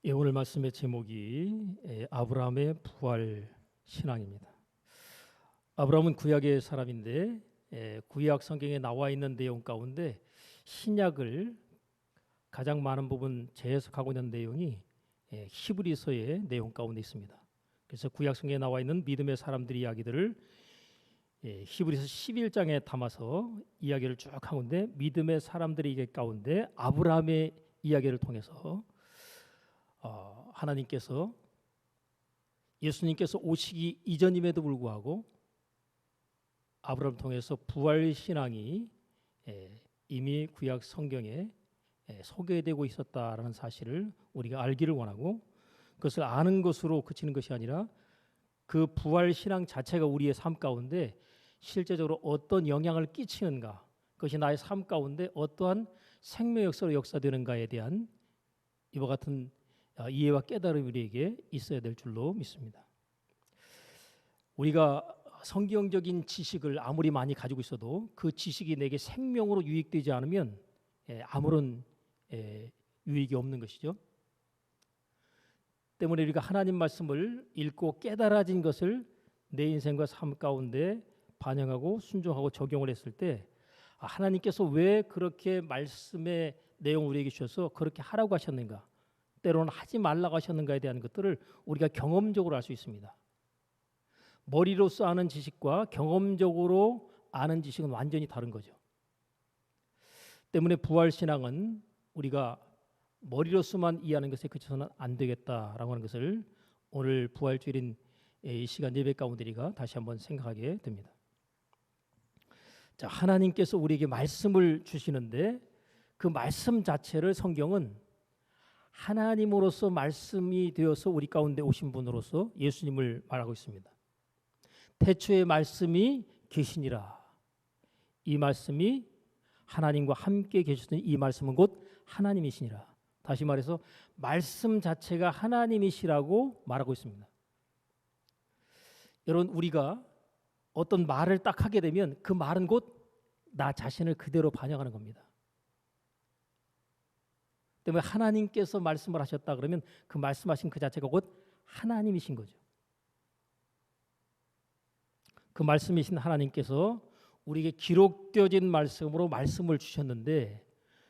예, 오늘 말씀의 제목이 아브라함의 부활 신앙입니다. 아브라함은 구약의 사람인데 구약 성경에 나와 있는 내용 가운데 신약을 가장 많은 부분 재해석하고 있는 내용이 히브리서의 내용 가운데 있습니다. 그래서 구약 성경에 나와 있는 믿음의 사람들의 이야기들을 히브리서 11장에 담아서 이야기를 쭉 하는데 믿음의 사람들의 이야기 가운데 아브라함의 이야기를 통해서 하나님께서 예수님께서 오시기 이전임에도 불구하고 아브라함을 통해서 부활 신앙이 이미 구약 성경에 소개되고 있었다라는 사실을 우리가 알기를 원하고, 그것을 아는 것으로 그치는 것이 아니라 그 부활 신앙 자체가 우리의 삶 가운데 실제적으로 어떤 영향을 끼치는가, 그것이 나의 삶 가운데 어떠한 생명 역사로 역사되는가에 대한 이와 같은 이해와 깨달음이 우리에게 있어야 될 줄로 믿습니다. 우리가 성경적인 지식을 아무리 많이 가지고 있어도 그 지식이 내게 생명으로 유익되지 않으면 아무런 유익이 없는 것이죠. 때문에 우리가 하나님 말씀을 읽고 깨달아진 것을 내 인생과 삶 가운데 반영하고 순종하고 적용을 했을 때 하나님께서 왜 그렇게 말씀의 내용을 우리에게 주셔서 그렇게 하라고 하셨는가, 때로는 하지 말라고 하셨는가에 대한 것들을 우리가 경험적으로 알 수 있습니다. 머리로서 아는 지식과 경험적으로 아는 지식은 완전히 다른 거죠. 때문에 부활신앙은 우리가 머리로서만 이해하는 것에 그쳐서는 안 되겠다라고 하는 것을 오늘 부활주일인 이 시간 예배 가운데 우리가 다시 한번 생각하게 됩니다. 자, 하나님께서 우리에게 말씀을 주시는데 그 말씀 자체를 성경은 하나님으로서 말씀이 되어서 우리 가운데 오신 분으로서 예수님을 말하고 있습니다. 태초에 말씀이 계시니라. 이 말씀이 하나님과 함께 계셨더니 이 말씀은 곧 하나님이시니라. 다시 말해서 말씀 자체가 하나님이시라고 말하고 있습니다. 여러분, 우리가 어떤 말을 딱 하게 되면 그 말은 곧 나 자신을 그대로 반영하는 겁니다. 때문에 하나님께서 말씀을 하셨다 그러면 그 말씀하신 그 자체가 곧 하나님이신 거죠. 그 말씀이신 하나님께서 우리에게 기록되어진 말씀으로 말씀을 주셨는데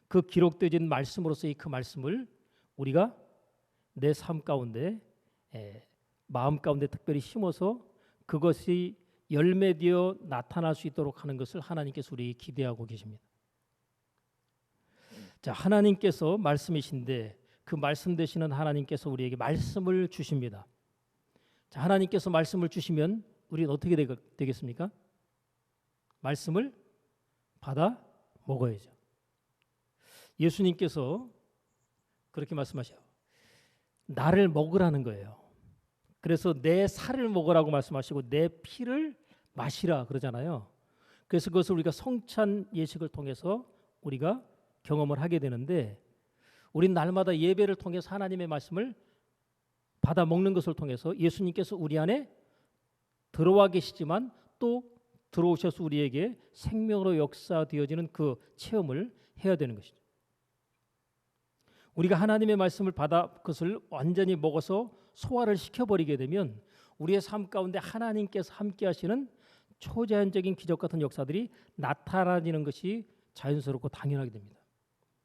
그 기록되어진 말씀으로서의 그 말씀을 우리가 내 삶 가운데 마음 가운데 특별히 심어서 그것이 열매되어 나타날 수 있도록 하는 것을 하나님께서 우리에게 기대하고 계십니다. 자, 하나님께서 말씀이신데 그 말씀 되시는 하나님께서 우리에게 말씀을 주십니다. 자, 하나님께서 말씀을 주시면 우리는 어떻게 되겠습니까? 말씀을 받아 먹어야죠. 예수님께서 그렇게 말씀하셔요. 나를 먹으라는 거예요. 그래서 내 살을 먹으라고 말씀하시고 내 피를 마시라 그러잖아요. 그래서 그것을 우리가 성찬 예식을 통해서 우리가 경험을 하게 되는데, 우린 날마다 예배를 통해서 하나님의 말씀을 받아 먹는 것을 통해서 예수님께서 우리 안에 들어와 계시지만 또 들어오셔서 우리에게 생명으로 역사되어지는 그 체험을 해야 되는 것이죠. 우리가 하나님의 말씀을 받아 그것을 완전히 먹어서 소화를 시켜버리게 되면 우리의 삶 가운데 하나님께서 함께 하시는 초자연적인 기적 같은 역사들이 나타나는 것이 자연스럽고 당연하게 됩니다.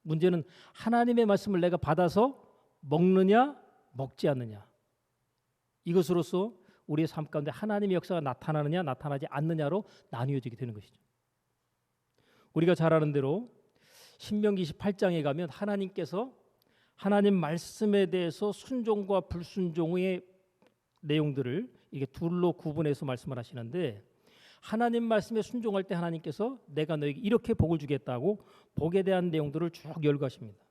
문제는 하나님의 말씀을 내가 받아서 먹느냐 먹지 않느냐, 이것으로서 우리의 삶 가운데 하나님의 역사가 나타나느냐 나타나지 않느냐로 나뉘어지게 되는 것이죠. 우리가 잘 아는 대로 신명기 28장에 가면 하나님께서 하나님 말씀에 대해서 순종과 불순종의 내용들을 이게 둘로 구분해서 말씀을 하시는데, 하나님 말씀에 순종할 때 하나님께서 내가 너에게 이렇게 복을 주겠다고 복에 대한 내용들을 쭉 열거하십니다.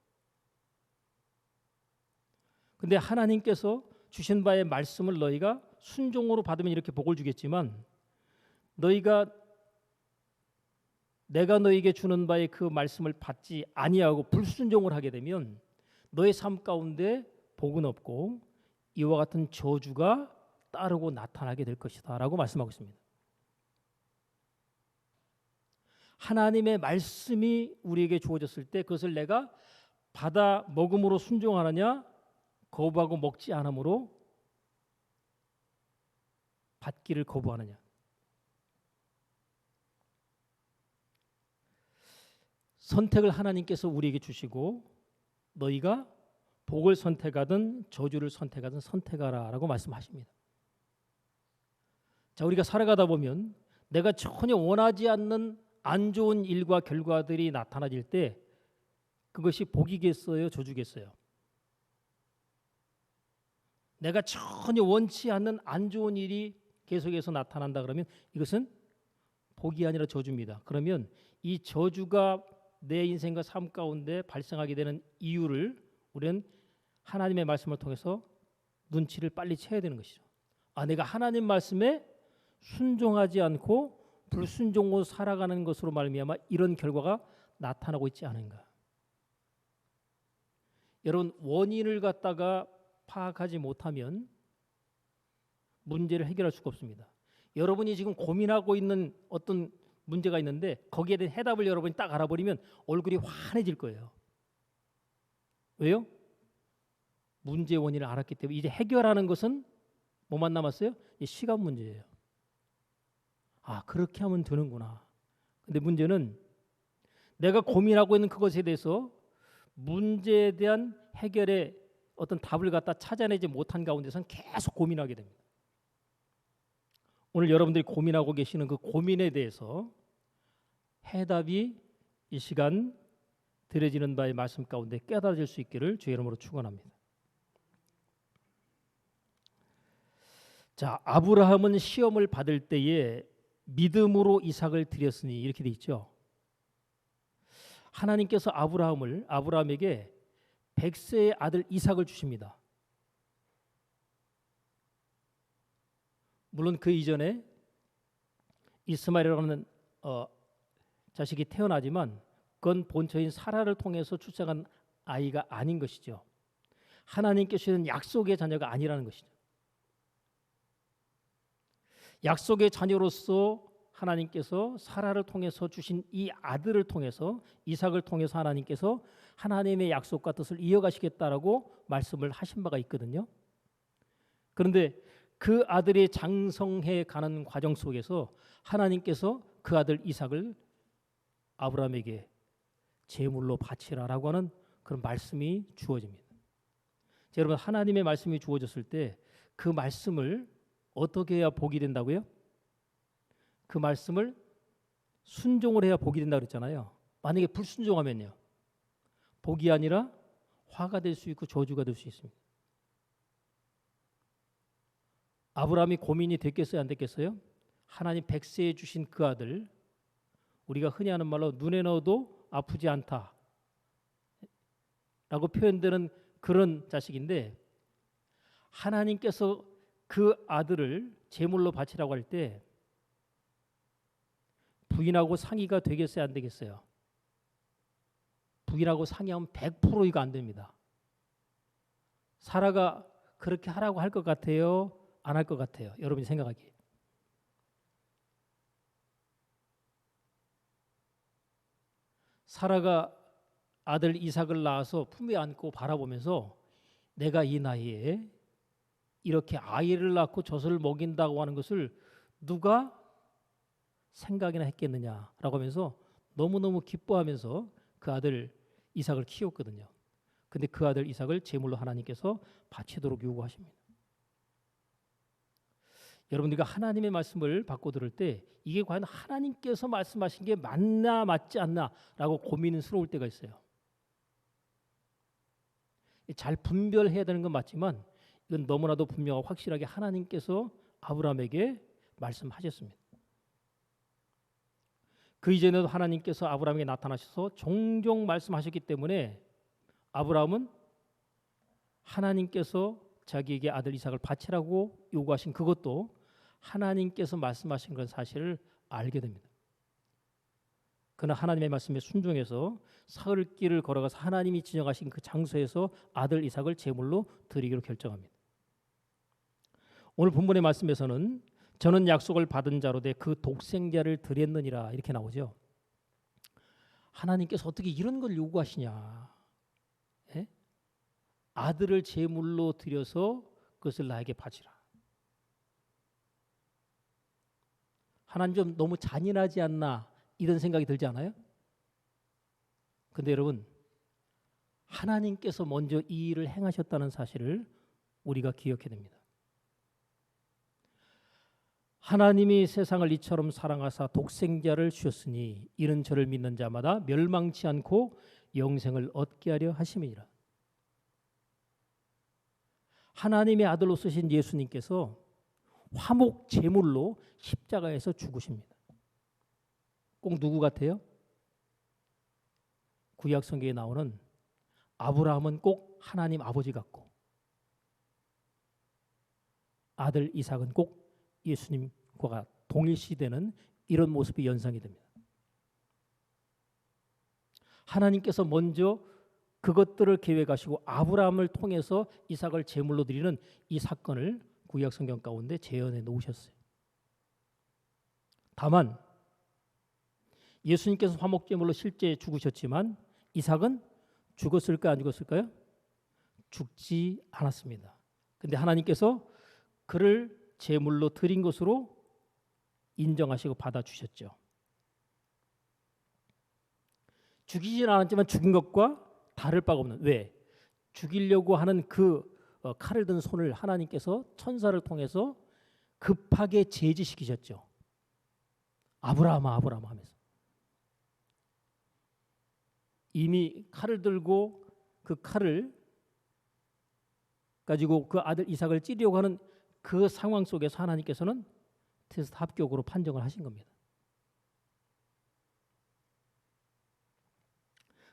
근데 하나님께서 주신 바의 말씀을 너희가 순종으로 받으면 이렇게 복을 주겠지만, 너희가 내가 너희에게 주는 바의 그 말씀을 받지 아니하고 불순종을 하게 되면 너의 삶 가운데 복은 없고 이와 같은 저주가 따르고 나타나게 될 것이다 라고 말씀하고 있습니다. 하나님의 말씀이 우리에게 주어졌을 때 그것을 내가 받아 먹음으로 순종하느냐 거부하고 먹지 않으므로 받기를 거부하느냐. 선택을 하나님께서 우리에게 주시고 너희가 복을 선택하든 저주를 선택하든 선택하라라고 말씀하십니다. 자, 우리가 살아가다 보면 내가 전혀 원하지 않는 안 좋은 일과 결과들이 나타나질 때 그것이 복이겠어요, 저주겠어요? 내가 전혀 원치 않는 안 좋은 일이 계속해서 나타난다 그러면 이것은 복이 아니라 저주입니다. 그러면 이 저주가 내 인생과 삶 가운데 발생하게 되는 이유를 우리는 하나님의 말씀을 통해서 눈치를 빨리 채야 되는 것이죠. 아, 내가 하나님 말씀에 순종하지 않고 불순종으로 살아가는 것으로 말미암아 이런 결과가 나타나고 있지 않은가. 여러분, 원인을 갖다가 파악하지 못하면 문제를 해결할 수가 없습니다. 여러분이 지금 고민하고 있는 어떤 문제가 있는데 거기에 대한 해답을 여러분이 딱 알아버리면 얼굴이 환해질 거예요. 왜요? 문제의 원인을 알았기 때문에 이제 해결하는 것은 뭐만 남았어요? 시간 문제예요. 아, 그렇게 하면 되는구나. 근데 문제는 내가 고민하고 있는 그것에 대해서 문제에 대한 해결의 어떤 답을 갖다 찾아내지 못한 가운데서는 계속 고민하게 됩니다. 오늘 여러분들이 고민하고 계시는 그 고민에 대해서 해답이 이 시간 드려지는 바의 말씀 가운데 깨달아질 수 있기를 주의 이름으로 축원합니다. 자, 아브라함은 시험을 받을 때에 믿음으로 이삭을 드렸으니 이렇게 돼 있죠. 하나님께서 아브라함에게 100세의 아들 이삭을 주십니다. 물론 그 이전에 이스마엘이라는 자식이 태어나지만 그건 본처인 사라를 통해서 출생한 아이가 아닌 것이죠. 하나님께서 주신 약속의 자녀가 아니라는 것이죠. 약속의 자녀로서 하나님께서 사라를 통해서 주신 이 아들을 통해서 이삭을 통해서 하나님께서 하나님의 약속과 뜻을 이어가시겠다라고 말씀을 하신 바가 있거든요. 그런데 그 아들이 장성해 가는 과정 속에서 하나님께서 그 아들 이삭을 아브라함에게 제물로 바치라라고 하는 그런 말씀이 주어집니다. 자, 여러분, 하나님의 말씀이 주어졌을 때 그 말씀을 어떻게 해야 복이 된다고요? 그 말씀을 순종을 해야 복이 된다고 그랬잖아요. 만약에 불순종하면요, 복이 아니라 화가 될 수 있고 저주가 될 수 있습니다. 아브라함이 고민이 됐겠어요, 안 됐겠어요? 하나님 100세에 주신 그 아들, 우리가 흔히 하는 말로 눈에 넣어도 아프지 않다 라고 표현되는 그런 자식인데, 하나님께서 그 아들을 제물로 바치라고 할 때 부인하고 상의가 되겠어요, 안 되겠어요? 부인하고 상의하면 100% 이거 안 됩니다. 사라가 그렇게 하라고 할 것 같아요, 안 할 것 같아요? 여러분이 생각하기에. 사라가 아들 이삭을 낳아서 품에 안고 바라보면서 내가 이 나이에 이렇게 아이를 낳고 젖을 먹인다고 하는 것을 누가 생각이나 했겠느냐라고 하면서 너무너무 기뻐하면서 그 아들 이삭을 키웠거든요. 근데 그 아들 이삭을 제물로 하나님께서 바치도록 요구하십니다. 여러분들과 하나님의 말씀을 받고 들을 때 이게 과연 하나님께서 말씀하신 게 맞나 맞지 않나라고 고민스러울 때가 있어요. 잘 분별해야 되는 건 맞지만 이건 너무나도 분명하고 확실하게 하나님께서 아브라함에게 말씀하셨습니다. 그 이전에도 하나님께서 아브라함에게 나타나셔서 종종 말씀하셨기 때문에 아브라함은 하나님께서 자기에게 아들 이삭을 바치라고 요구하신 그것도 하나님께서 말씀하신 그런 사실을 알게 됩니다. 그러나 하나님의 말씀에 순종해서 사흘 길을 걸어가서 하나님이 지정하신 그 장소에서 아들 이삭을 제물로 드리기로 결정합니다. 오늘 본문의 말씀에서는 저는 약속을 받은 자로 돼 그 독생자를 드렸느니라 이렇게 나오죠. 하나님께서 어떻게 이런 걸 요구하시냐? 예? 아들을 제물로 드려서 그것을 나에게 바치라. 하나님 좀 너무 잔인하지 않나 이런 생각이 들지 않아요? 근데 여러분, 하나님께서 먼저 이 일을 행하셨다는 사실을 우리가 기억해야 됩니다. 하나님이 세상을 이처럼 사랑하사 독생자를 주셨으니 이는 저를 믿는 자마다 멸망치 않고 영생을 얻게 하려 하심이니라. 하나님의 아들로 쓰신 예수님께서 화목 제물로 십자가에서 죽으십니다. 꼭 누구 같아요? 구약 성경에 나오는 아브라함은 꼭 하나님 아버지 같고 아들 이삭은 꼭 예수님과 동일시되는 이런 모습이 연상이 됩니다. 하나님께서 먼저 그것들을 계획하시고 아브라함을 통해서 이삭을 제물로 드리는 이 사건을 구약 성경 가운데 재현해 놓으셨어요. 다만 예수님께서 화목제물로 실제 죽으셨지만 이삭은 죽었을까요? 안 죽었을까요? 죽지 않았습니다. 근데 하나님께서 그를 제물로 드린 것으로 인정하시고 받아주셨죠. 죽이진 않았지만 죽인 것과 다를 바가 없는, 왜? 죽이려고 하는 그 칼을 든 손을 하나님께서 천사를 통해서 급하게 제지시키셨죠. 아브라함아 아브라함아 하면서. 이미 칼을 들고 그 칼을 가지고 그 아들 이삭을 찌려고 하는 그 상황 속에서 하나님께서는 테스트 합격으로 판정을 하신 겁니다.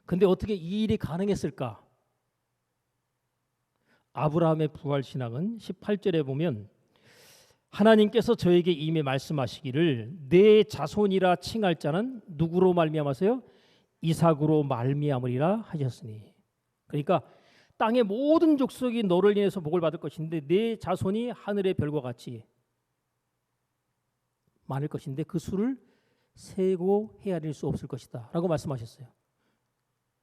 근데 어떻게 이 일이 가능했을까? 아브라함의 부활 신앙은 18절에 보면 하나님께서 저에게 이미 말씀하시기를 내 자손이라 칭할 자는 누구로 말미암아서요? 이삭으로 말미암으리라 하셨으니. 그러니까 땅의 모든 족속이 너를 인해서 복을 받을 것인데 내 자손이 하늘의 별과 같이 많을 것인데 그 수를 세고 헤아릴 수 없을 것이다 라고 말씀하셨어요.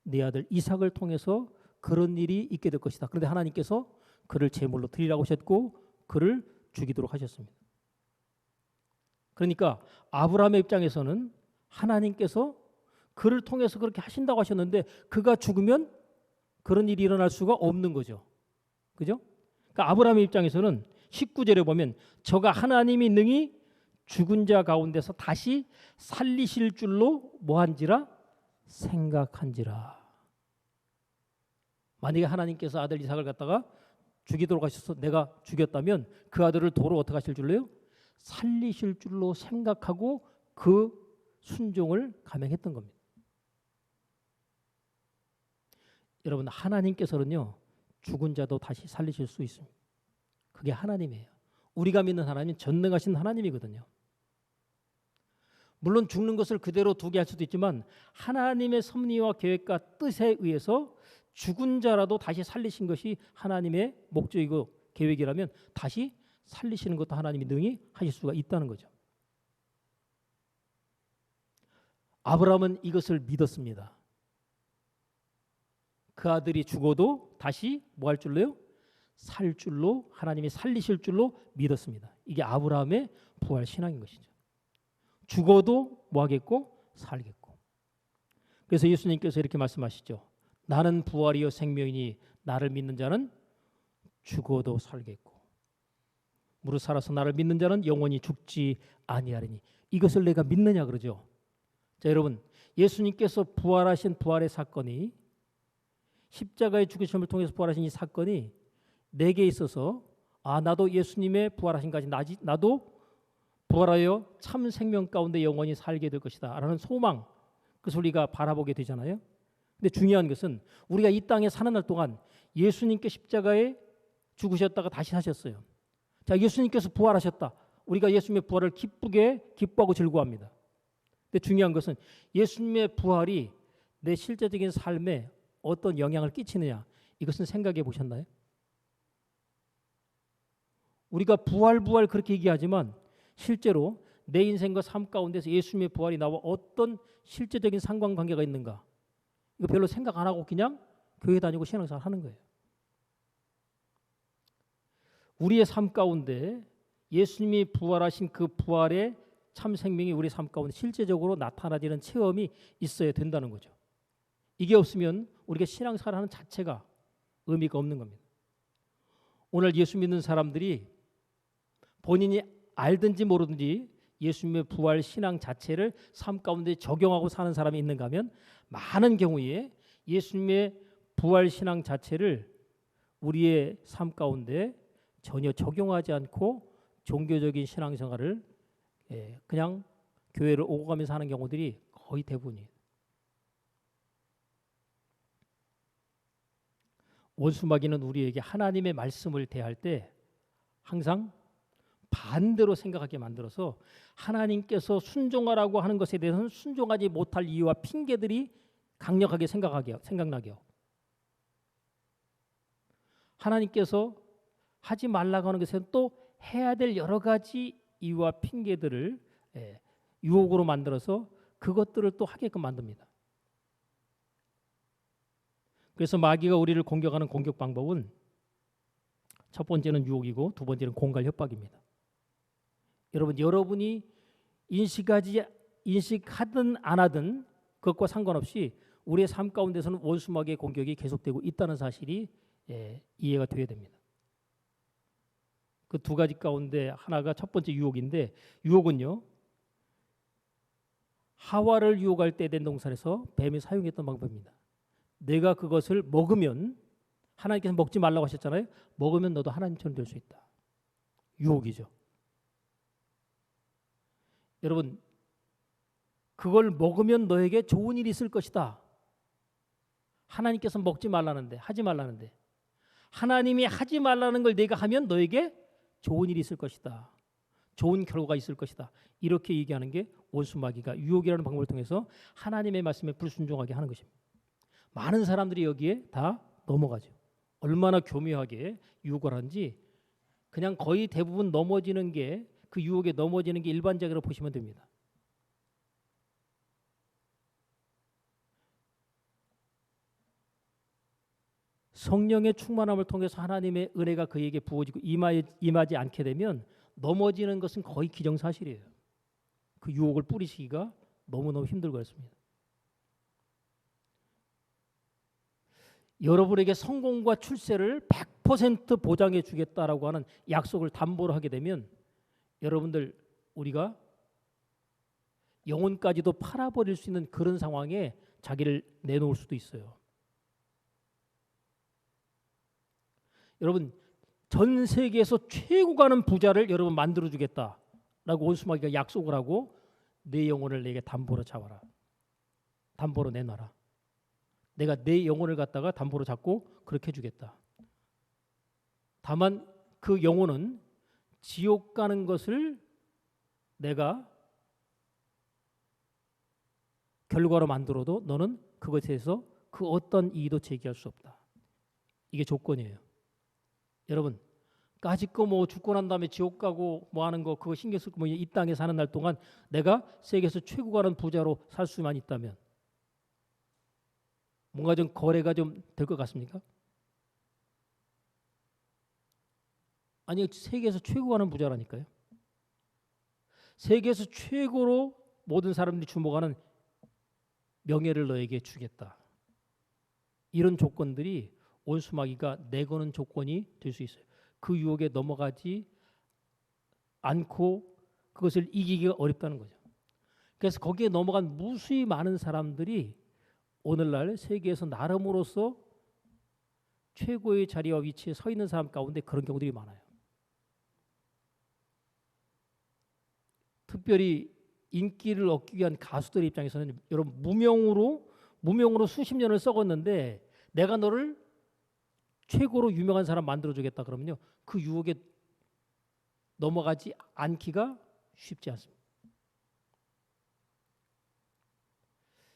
내 아들 이삭을 통해서 그런 일이 있게 될 것이다. 그런데 하나님께서 그를 제물로 드리라고 하셨고 그를 죽이도록 하셨습니다. 그러니까 아브라함의 입장에서는 하나님께서 그를 통해서 그렇게 하신다고 하셨는데 그가 죽으면 그런 일이 일어날 수가 없는 거죠. 그죠? 그러니까 아브라함의 입장에서는 19절에 보면 저가 하나님이 능히 죽은 자 가운데서 다시 살리실 줄로 뭐한지라 생각한지라. 만약에 하나님께서 아들 이삭을 갖다가 죽이도록 하셔서 내가 죽였다면 그 아들을 도로 어떻게 하실 줄로요? 살리실 줄로 생각하고 그 순종을 감행했던 겁니다. 여러분, 하나님께서는요 죽은 자도 다시 살리실 수 있습니다. 그게 하나님이에요. 우리가 믿는 하나님은 전능하신 하나님이거든요. 물론 죽는 것을 그대로 두게 할 수도 있지만 하나님의 섭리와 계획과 뜻에 의해서 죽은 자라도 다시 살리신 것이 하나님의 목적이고 계획이라면 다시 살리시는 것도 하나님이 능히 하실 수가 있다는 거죠. 아브라함은 이것을 믿었습니다. 그 아들이 죽어도 다시 뭐 할 줄로요? 살 줄로, 하나님이 살리실 줄로 믿었습니다. 이게 아브라함의 부활 신앙인 것이죠. 죽어도 뭐 하겠고? 살겠고. 그래서 예수님께서 이렇게 말씀하시죠. 나는 부활이요 생명이니 나를 믿는 자는 죽어도 살겠고 무릇 살아서 나를 믿는 자는 영원히 죽지 아니하리니. 이것을 내가 믿느냐 그러죠. 자, 여러분, 예수님께서 부활하신 부활의 사건이 십자가의 죽으심을 통해서 부활하신 이 사건이 내게 있어서 나도 예수님의 부활하신 까지 나도 부활하여 참 생명 가운데 영원히 살게 될 것이다 라는 소망, 그것을 우리가 바라보게 되잖아요. 근데 중요한 것은 우리가 이 땅에 사는 날 동안 예수님께 십자가에 죽으셨다가 다시 사셨어요. 자, 예수님께서 부활하셨다. 우리가 예수님의 부활을 기뻐하고 즐거워합니다. 근데 중요한 것은 예수님의 부활이 내 실제적인 삶에 어떤 영향을 끼치느냐, 이것은 생각해 보셨나요? 우리가 부활 그렇게 얘기하지만 실제로 내 인생과 삶 가운데서 예수님의 부활이 나와 어떤 실제적인 상관관계가 있는가, 이거 별로 생각 안 하고 그냥 교회 다니고 신앙생활 하는 거예요. 우리의 삶 가운데 예수님이 부활하신 그 부활의 참 생명이 우리 삶 가운데 실제적으로 나타나지는 체험이 있어야 된다는 거죠. 이게 없으면 우리가 신앙생활하는 자체가 의미가 없는 겁니다. 오늘 예수 믿는 사람들이 본인이 알든지 모르든지 예수님의 부활 신앙 자체를 삶 가운데 적용하고 사는 사람이 있는가 하면 많은 경우에 예수님의 부활 신앙 자체를 우리의 삶 가운데 전혀 적용하지 않고 종교적인 신앙생활을 그냥 교회를 오고 가면서 하는 경우들이 거의 대부분이에요. 원수마귀는 우리에게 하나님의 말씀을 대할 때 항상 반대로 생각하게 만들어서 하나님께서 순종하라고 하는 것에 대해서는 순종하지 못할 이유와 핑계들이 강력하게 생각나게 하고, 하나님께서 하지 말라고 하는 것에는 또 해야 될 여러 가지 이유와 핑계들을 유혹으로 만들어서 그것들을 또 하게끔 만듭니다. 그래서 마귀가 우리를 공격하는 공격 방법은 첫 번째는 유혹이고 두 번째는 공갈 협박입니다. 여러분이 인식하든 안 하든 그것과 상관없이 우리의 삶 가운데서는 원수 마귀의 공격이 계속되고 있다는 사실이 이해가 되어야 됩니다. 그 두 가지 가운데 하나가 첫 번째 유혹인데, 유혹은요, 하와를 유혹할 때 에덴 동산에서 뱀이 사용했던 방법입니다. 내가 그것을 먹으면, 하나님께서 먹지 말라고 하셨잖아요. 먹으면 너도 하나님처럼 될 수 있다. 유혹이죠. 여러분, 그걸 먹으면 너에게 좋은 일이 있을 것이다. 하나님께서 먹지 말라는데, 하지 말라는데, 하나님이 하지 말라는 걸 내가 하면 너에게 좋은 일이 있을 것이다. 좋은 결과가 있을 것이다. 이렇게 얘기하는 게 원수 마귀가 유혹이라는 방법을 통해서 하나님의 말씀에 불순종하게 하는 것입니다. 많은 사람들이 여기에 다 넘어가죠. 얼마나 교묘하게 유혹을 하는지 그냥 거의 대부분 넘어지는 게, 그 유혹에 넘어지는 게 일반적으로 보시면 됩니다. 성령의 충만함을 통해서 하나님의 은혜가 그에게 부어지고 임하지 않게 되면 넘어지는 것은 거의 기정사실이에요. 그 유혹을 뿌리시기가 너무너무 힘들고 그렇습니다. 여러분에게 성공과 출세를 100% 보장해 주겠다라고 하는 약속을 담보로 하게 되면 여러분들, 우리가 영혼까지도 팔아버릴 수 있는 그런 상황에 자기를 내놓을 수도 있어요. 여러분, 전 세계에서 최고 가는 부자를 여러분 만들어 주겠다라고 원수마귀가 약속을 하고 내 영혼을 내게 담보로 잡아라. 담보로 내놔라. 내가 내 영혼을 갖다가 담보로 잡고 그렇게 해주겠다. 다만 그 영혼은 지옥 가는 것을 내가 결과로 만들어도 너는 그것에 대해서 그 어떤 이의도 제기할 수 없다. 이게 조건이에요. 여러분, 까짓거 뭐 죽고 난 다음에 지옥 가고 뭐 하는 거 그거 신경 쓸 거 뭐 이 땅에 사는 날 동안 내가 세계에서 최고 가는 부자로 살 수만 있다면 뭔가 좀 거래가 좀 될 것 같습니까? 아니, 세계에서 최고 가는 부자라니까요. 세계에서 최고로 모든 사람들이 주목하는 명예를 너에게 주겠다. 이런 조건들이 원수마귀가 내거는 조건이 될 수 있어요. 그 유혹에 넘어가지 않고 그것을 이기기가 어렵다는 거죠. 그래서 거기에 넘어간 무수히 많은 사람들이 오늘날 세계에서 나름으로서 최고의 자리와 위치에 서 있는 사람 가운데 그런 경우들이 많아요. 특별히 인기를 얻기 위한 가수들 입장에서는 여러분, 무명으로 수십 년을 썩었는데 내가 너를 최고로 유명한 사람 만들어주겠다 그러면요, 그 유혹에 넘어가지 않기가 쉽지 않습니다.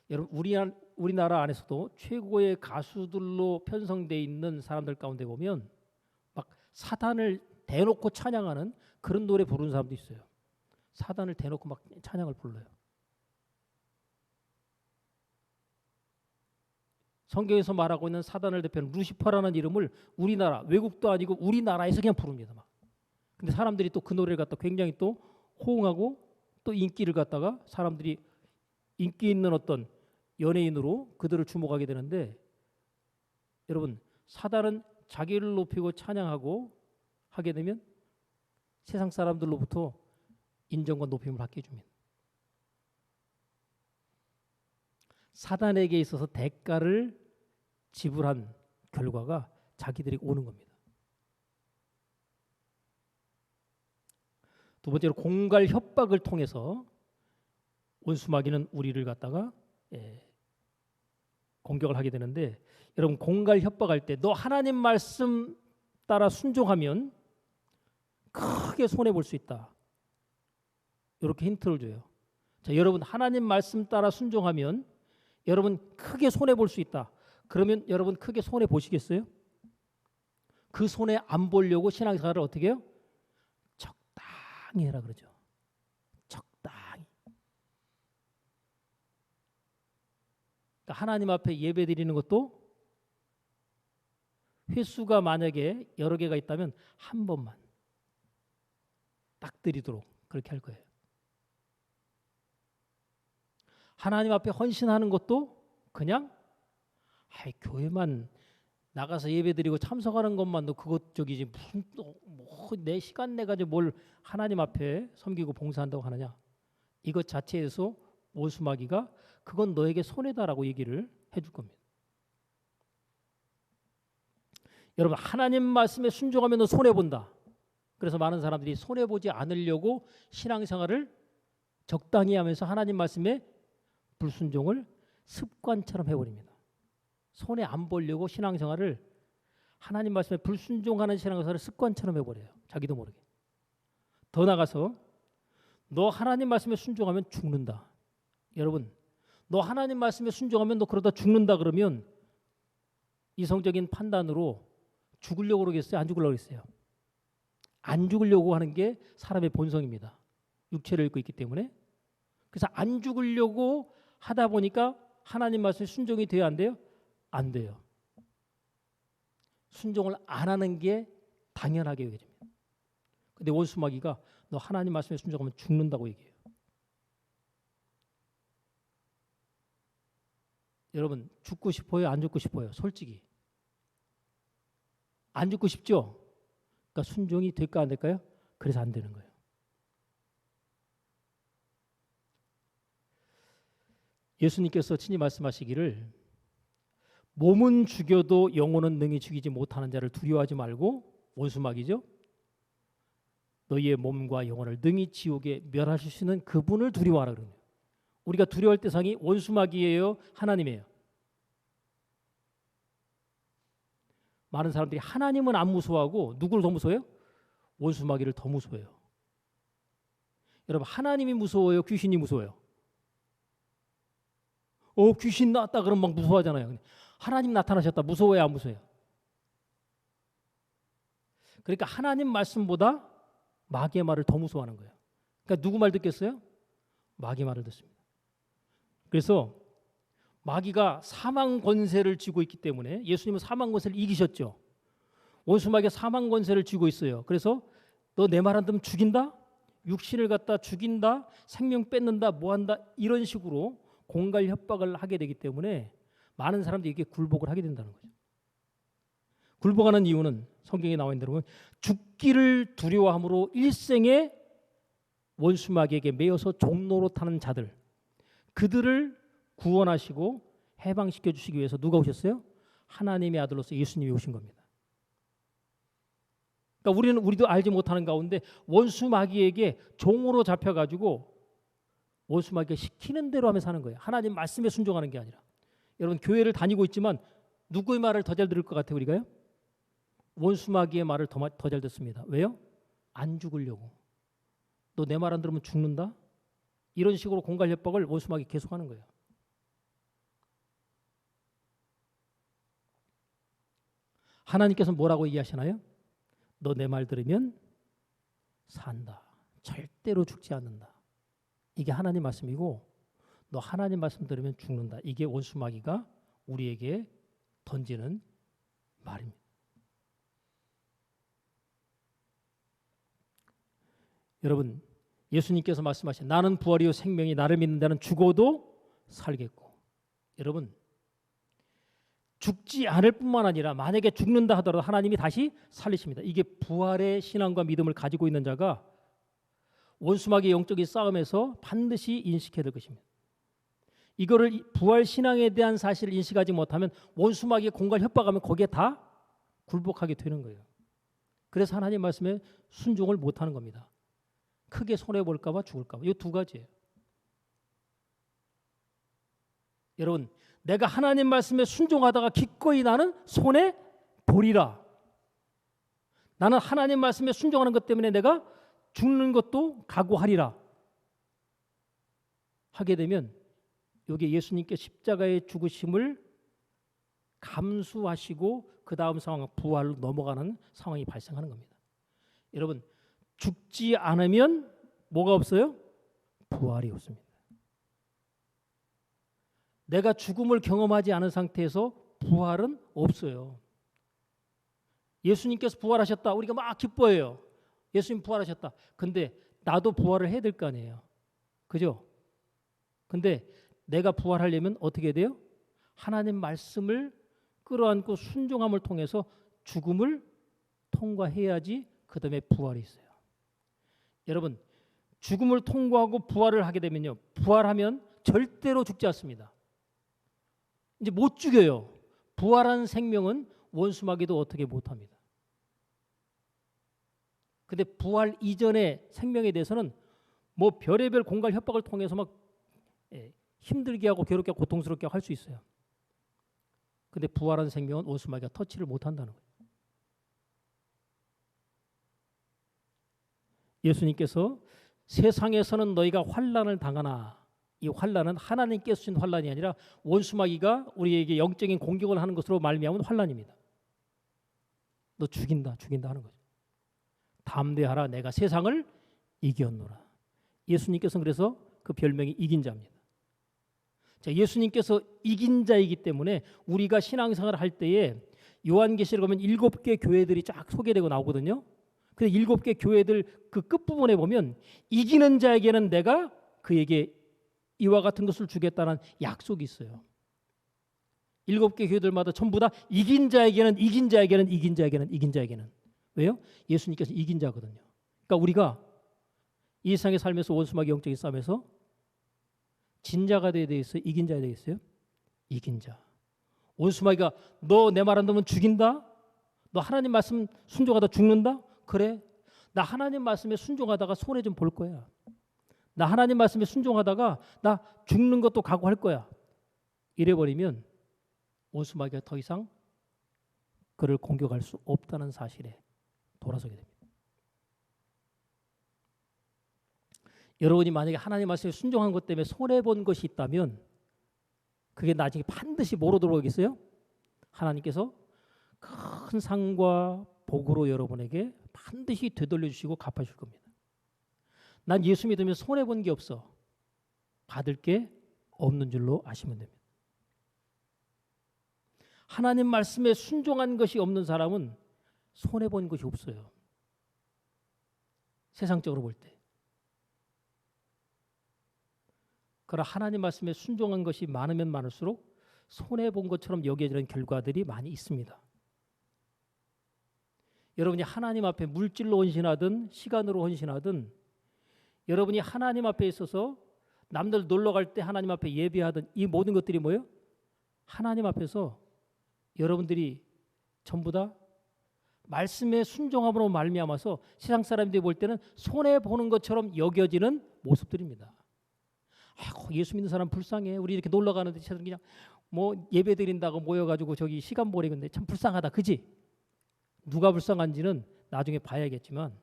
여러분, 우리나라 안에서도 최고의 가수들로 편성되어 있는 사람들 가운데 보면 막 사단을 대놓고 찬양하는 그런 노래 부르는 사람도 있어요. 사단을 대놓고 막 찬양을 불러요. 성경에서 말하고 있는 사단을 대표하는 루시퍼라는 이름을 우리나라, 외국도 아니고 우리나라에서 그냥 부릅니다. 막. 근데 사람들이 또 그 노래를 갖다 굉장히 또 호응하고 또 인기를 갖다가 사람들이 인기 있는 어떤 연예인으로 그들을 주목하게 되는데, 여러분, 사단은 자기를 높이고 찬양하고 하게 되면 세상 사람들로부터 인정과 높임을 받게 해줍니다. 사단에게 있어서 대가를 지불한 결과가 자기들에게 오는 겁니다. 두 번째로 공갈 협박을 통해서 원수마귀는 우리를 갖다가 공격을 하게 되는데, 여러분, 공갈 협박할 때 너 하나님 말씀 따라 순종하면 크게 손해 볼 수 있다, 이렇게 힌트를 줘요. 자, 여러분, 하나님 말씀 따라 순종하면 여러분 크게 손해 볼 수 있다. 그러면 여러분 크게 손해 보시겠어요? 그 손해 안 보려고 신앙생활을 어떻게 해요? 적당히 해라 그러죠. 적당히. 그러니까 하나님 앞에 예배 드리는 것도 횟수가 만약에 여러 개가 있다면 한 번만 딱 드리도록 그렇게 할 거예요. 하나님 앞에 헌신하는 것도 그냥 교회만 나가서 예배드리고 참석하는 것만도 그것 저기지, 무슨 뭐 내 시간 내 가지고 뭘 하나님 앞에 섬기고 봉사한다고 하느냐. 이것 자체에서 원수마귀가 그건 너에게 손해다라고 얘기를 해줄 겁니다. 여러분, 하나님 말씀에 순종하면 너 손해본다. 그래서 많은 사람들이 손해보지 않으려고 신앙생활을 적당히 하면서 하나님 말씀에 불순종을 습관처럼 해버립니다. 손해 안 보려고 신앙생활을, 하나님 말씀에 불순종하는 신앙생활을 습관처럼 해버려요. 자기도 모르게. 더 나가서 너 하나님 말씀에 순종하면 죽는다. 여러분, 너 하나님 말씀에 순종하면 너 그러다 죽는다 그러면 이성적인 판단으로 죽으려고 그러겠어요? 안 죽으려고 그러겠어요? 안 죽으려고 하는 게 사람의 본성입니다. 육체를 입고 있기 때문에. 그래서 안 죽으려고 하다 보니까 하나님 말씀에 순종이 돼야 안 돼요? 안 돼요. 순종을 안 하는 게 당연하게 여겨집니다. 근데 원수마귀가 너 하나님 말씀에 순종하면 죽는다고 얘기해요. 여러분, 죽고 싶어요? 안 죽고 싶어요? 솔직히. 안 죽고 싶죠? 그러니까 순종이 될까 안 될까요? 그래서 안 되는 거예요. 예수님께서 친히 말씀하시기를 몸은 죽여도 영혼은 능히 죽이지 못하는 자를 두려워하지 말고, 원수마귀죠, 너희의 몸과 영혼을 능히 지옥에 멸하실 수 있는 그분을 두려워하라 그러네요. 우리가 두려워할 대상이 원수마귀예요? 하나님이에요? 많은 사람들이 하나님은 안 무서워하고 누구를 더 무서워해요? 원수마귀를 더 무서워해요. 여러분, 하나님이 무서워요? 귀신이 무서워요? 귀신 나왔다 그러면 막 무서워하잖아요. 하나님 나타나셨다 무서워요, 안 무서워요? 그러니까 하나님 말씀보다 마귀의 말을 더 무서워하는 거예요. 그러니까 누구 말 듣겠어요? 마귀 말을 듣습니다. 그래서 마귀가 사망 권세를 쥐고 있기 때문에, 예수님은 사망 권세를 이기셨죠. 원수마귀가 사망 권세를 쥐고 있어요. 그래서 너 내 말 안 듣으면 죽인다? 육신을 갖다 죽인다? 생명 뺏는다? 뭐한다? 이런 식으로 공갈 협박을 하게 되기 때문에 많은 사람들이 이게 굴복을 하게 된다는 거죠. 굴복하는 이유는 성경에 나와 있는 대로 죽기를 두려워함으로 일생에 원수마귀에게 매여서 종로로 타는 자들, 그들을 구원하시고 해방시켜 주시기 위해서 누가 오셨어요? 하나님의 아들로서 예수님이 오신 겁니다. 그러니까 우리도 알지 못하는 가운데 원수마귀에게 종으로 잡혀가지고 원수마귀가 시키는 대로 하며 사는 거예요. 하나님 말씀에 순종하는 게 아니라. 여러분, 교회를 다니고 있지만 누구의 말을 더 잘 들을 것 같아요, 우리가요? 원수마귀의 말을 더 잘 듣습니다. 왜요? 안 죽으려고. 너 내 말 안 들으면 죽는다? 이런 식으로 공갈 협박을 원수마귀 계속하는 거예요. 하나님께서 뭐라고 얘기하시나요? 너 내 말 들으면 산다. 절대로 죽지 않는다. 이게 하나님 말씀이고, 너 하나님 말씀 들으면 죽는다. 이게 원수마귀가 우리에게 던지는 말입니다. 여러분, 예수님께서 말씀하신 나는 부활이요 생명이 나를 믿는 자는 죽어도 살겠고, 여러분 죽지 않을 뿐만 아니라 만약에 죽는다 하더라도 하나님이 다시 살리십니다. 이게 부활의 신앙과 믿음을 가지고 있는 자가 원수마귀의 영적인 싸움에서 반드시 인식해야 될 것입니다. 이거를 부활 신앙에 대한 사실을 인식하지 못하면 원수마귀의 공갈 협박하면 거기에 다 굴복하게 되는 거예요. 그래서 하나님 말씀에 순종을 못하는 겁니다. 크게 손해볼까 봐 죽을까 봐. 이 두 가지예요. 여러분, 내가 하나님 말씀에 순종하다가 기꺼이 나는 손해보리라. 나는 하나님 말씀에 순종하는 것 때문에 내가 죽는 것도 각오하리라 하게 되면 여기 예수님께 십자가의 죽으심을 감수하시고 그 다음 상황 부활로 넘어가는 상황이 발생하는 겁니다. 여러분, 죽지 않으면 뭐가 없어요? 부활이 없습니다. 내가 죽음을 경험하지 않은 상태에서 부활은 없어요. 예수님께서 부활하셨다. 우리가 막 기뻐해요. 예수님 부활하셨다. 근데 나도 부활을 해야 될 거 아니에요. 그죠? 근데 내가 부활하려면 어떻게 돼요? 하나님 말씀을 끌어안고 순종함을 통해서 죽음을 통과해야지 그 다음에 부활이 있어요. 여러분, 죽음을 통과하고 부활을 하게 되면요, 부활하면 절대로 죽지 않습니다. 이제 못 죽여요. 부활한 생명은 원수마귀도 어떻게 못합니다. 근데 부활 이전의 생명에 대해서는 뭐 별의별 공갈 협박을 통해서 막 힘들게 하고 괴롭게 하고 고통스럽게 할 수 있어요. 근데 부활한 생명은 원수마귀가 터치를 못한다는 거예요. 예수님께서 세상에서는 너희가 환난을 당하나, 이 환난은 하나님께서 주신 환난이 아니라 원수마귀가 우리에게 영적인 공격을 하는 것으로 말미암은 환난입니다. 너 죽인다 하는 거죠. 담대하라, 내가 세상을 이겼노라. 예수님께서는 그래서 그 별명이 이긴 자입니다. 자, 예수님께서 이긴 자이기 때문에 우리가 신앙생활을 할 때에 요한계시록 보면 7개 교회들이 쫙 소개되고 나오거든요. 근데 7개 교회들 그 끝부분에 보면 이기는 자에게는 내가 그에게 이와 같은 것을 주겠다는 약속이 있어요. 7개 교회들마다 전부 다 이긴 자에게는 왜요? 예수님께서 이긴 자거든요. 그러니까 우리가 이 세상에 살면서 원수마귀 영적인 싸움에서 진자가 되어야 되겠어요? 이긴 자가 되겠어요? 이긴 자. 원수마귀가 너 내 말 안 듣으면 죽인다? 너 하나님 말씀 순종하다 죽는다? 그래. 나 하나님 말씀에 순종하다가 손해 좀 볼 거야. 나 하나님 말씀에 순종하다가 나 죽는 것도 각오할 거야. 이래버리면 원수마귀가 더 이상 그를 공격할 수 없다는 사실에 돌아서게 됩니다. 여러분이 만약에 하나님 말씀에 순종한 것 때문에 손해본 것이 있다면 그게 나중에 반드시 뭐로 들어오겠어요? 하나님께서 큰 상과 복으로 여러분에게 반드시 되돌려 주시고 갚아줄 겁니다. 난 예수 믿으면 손해본 게 없어. 받을 게 없는 줄로 아시면 됩니다. 하나님 말씀에 순종한 것이 없는 사람은 손해본 것이 없어요. 세상적으로 볼 때. 그러나 하나님 말씀에 순종한 것이 많으면 많을수록 손해본 것처럼 여겨지는 결과들이 많이 있습니다. 여러분이 하나님 앞에 물질로 헌신하든 시간으로 헌신하든 여러분이 하나님 앞에 있어서 남들 놀러 갈 때 하나님 앞에 예배하든 이 모든 것들이 뭐예요? 하나님 앞에서 여러분들이 전부 다 말씀에 순종함으로 말미암아서 세상 사람들이 볼 때는 손해보는 것처럼 여겨지는 모습들입니다. 아이고, 예수 믿는 사람 불쌍해. 우리 이렇게 놀러 가는데 그냥 뭐 예배 드린다고 모여가지고 저기 시간 보내는데 참 불쌍하다. 그지? 누가 불쌍한지는 나중에 봐야겠지만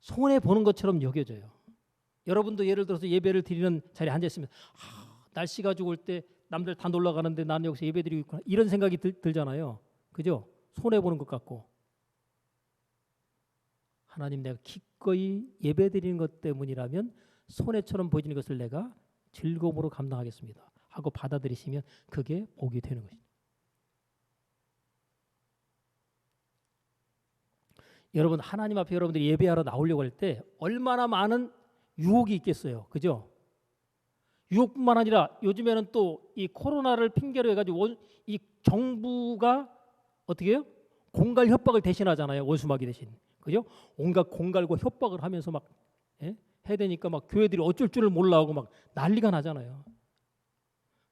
손해보는 것처럼 여겨져요. 여러분도 예를 들어서 예배를 드리는 자리에 앉아있으면 날씨가 좋을 때 남들 다 놀러 가는데 나는 여기서 예배 드리고 있구나. 이런 생각이 들잖아요. 그죠? 손해보는 것 같고. 하나님, 내가 기꺼이 예배 드리는 것 때문이라면 손해처럼 보이는 것을 내가 즐거움으로 감당하겠습니다 하고 받아들이시면 그게 복이 되는 것입니다. 여러분 하나님 앞에 여러분들이 예배하러 나오려고 할 때 얼마나 많은 유혹이 있겠어요. 그죠? 유혹뿐만 아니라 요즘에는 또 이 코로나를 핑계로 해가지고 이 정부가 어떻게 해요? 공갈 협박을 대신하잖아요. 원수마귀 대신. 그죠? 온갖 공갈과 협박을 하면서 막 해야 되니까 막 교회들이 어쩔 줄을 몰라 하고 막 난리가 나잖아요.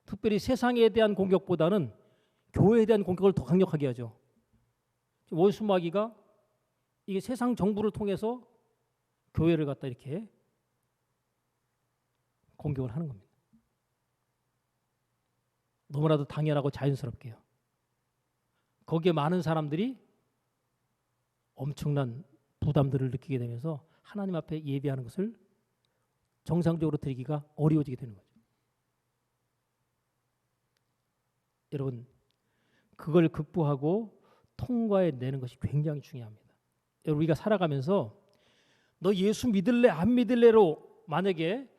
특별히 세상에 대한 공격보다는 교회에 대한 공격을 더 강력하게 하죠. 원수마귀가 이게 세상 정부를 통해서 교회를 갖다 이렇게 공격을 하는 겁니다. 너무나도 당연하고 자연스럽게요. 거기에 많은 사람들이 엄청난 부담들을 느끼게 되면서 하나님 앞에 예배하는 것을 정상적으로 드리기가 어려워지게 되는 거죠. 여러분, 그걸 극복하고 통과해내는 것이 굉장히 중요합니다. 여러분, 우리가 살아가면서 너 예수 믿을래 안 믿을래로 만약에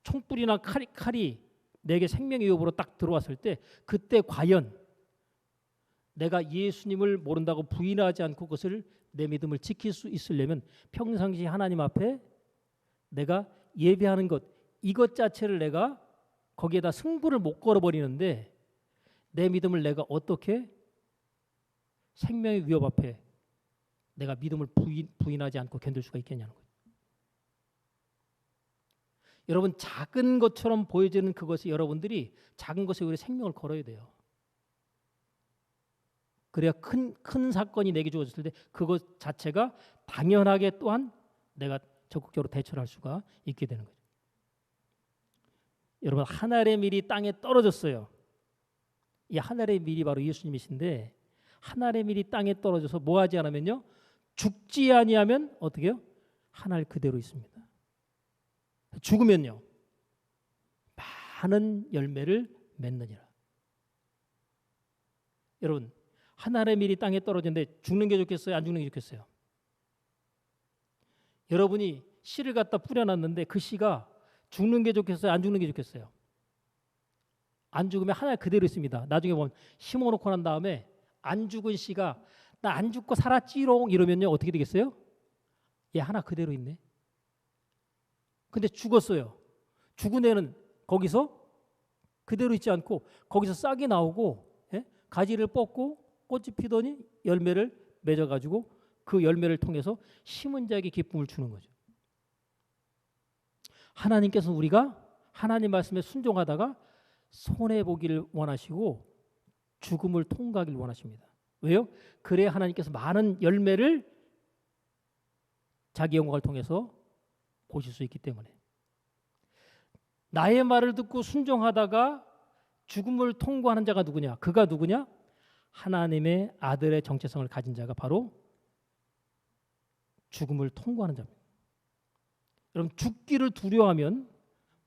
총불이나 칼이 내게 생명의 위협으로 딱 들어왔을 때 그때 과연 내가 예수님을 모른다고 부인하지 않고 그것을 내 믿음을 지킬 수 있으려면 평상시 하나님 앞에 내가 예배하는 것 이것 자체를 내가 거기에다 승부를 못 걸어버리는데 내 믿음을 내가 어떻게 생명의 위협 앞에 내가 믿음을 부인하지 않고 견딜 수가 있겠냐는 거예요. 여러분 작은 것처럼 보여지는 그것이 여러분들이 작은 것에 우리 생명을 걸어야 돼요. 그래야 큰 사건이 내게 주어졌을 때 그것 자체가 당연하게 또한 내가 적극적으로 대처를 할 수가 있게 되는 거죠. 여러분 하늘의 밀이 땅에 떨어졌어요. 이 하늘의 밀이 바로 예수님이신데 하늘의 밀이 땅에 떨어져서 뭐 하지 않으면요 죽지 아니하면 어떻게 해요? 하늘 그대로 있습니다. 죽으면요 많은 열매를 맺느니라. 여러분 하늘의 밀이 땅에 떨어졌는데 죽는 게 좋겠어요? 안 죽는 게 좋겠어요? 여러분이 씨를 갖다 뿌려놨는데 그 씨가 죽는 게 좋겠어요? 안 죽는 게 좋겠어요? 안 죽으면 하늘 그대로 있습니다. 나중에 보면 심어놓고 난 다음에 안 죽은 씨가 나 안 죽고 살았지롱 이러면요 어떻게 되겠어요? 얘 하나 그대로 있네. 근데 죽었어요. 죽은 애는 거기서 그대로 있지 않고 거기서 싹이 나오고 가지를 뻗고 꽃이 피더니 열매를 맺어가지고 그 열매를 통해서 심은 자에게 기쁨을 주는 거죠. 하나님께서 우리가 하나님 말씀에 순종하다가 손해보기를 원하시고 죽음을 통과하기를 원하십니다. 왜요? 그래야 하나님께서 많은 열매를 자기 영광을 통해서 보실 수 있기 때문에. 나의 말을 듣고 순종하다가 죽음을 통과하는 자가 누구냐? 그가 누구냐? 하나님의 아들의 정체성을 가진 자가 바로 죽음을 통과하는 자입니다. 여러분 죽기를 두려워하면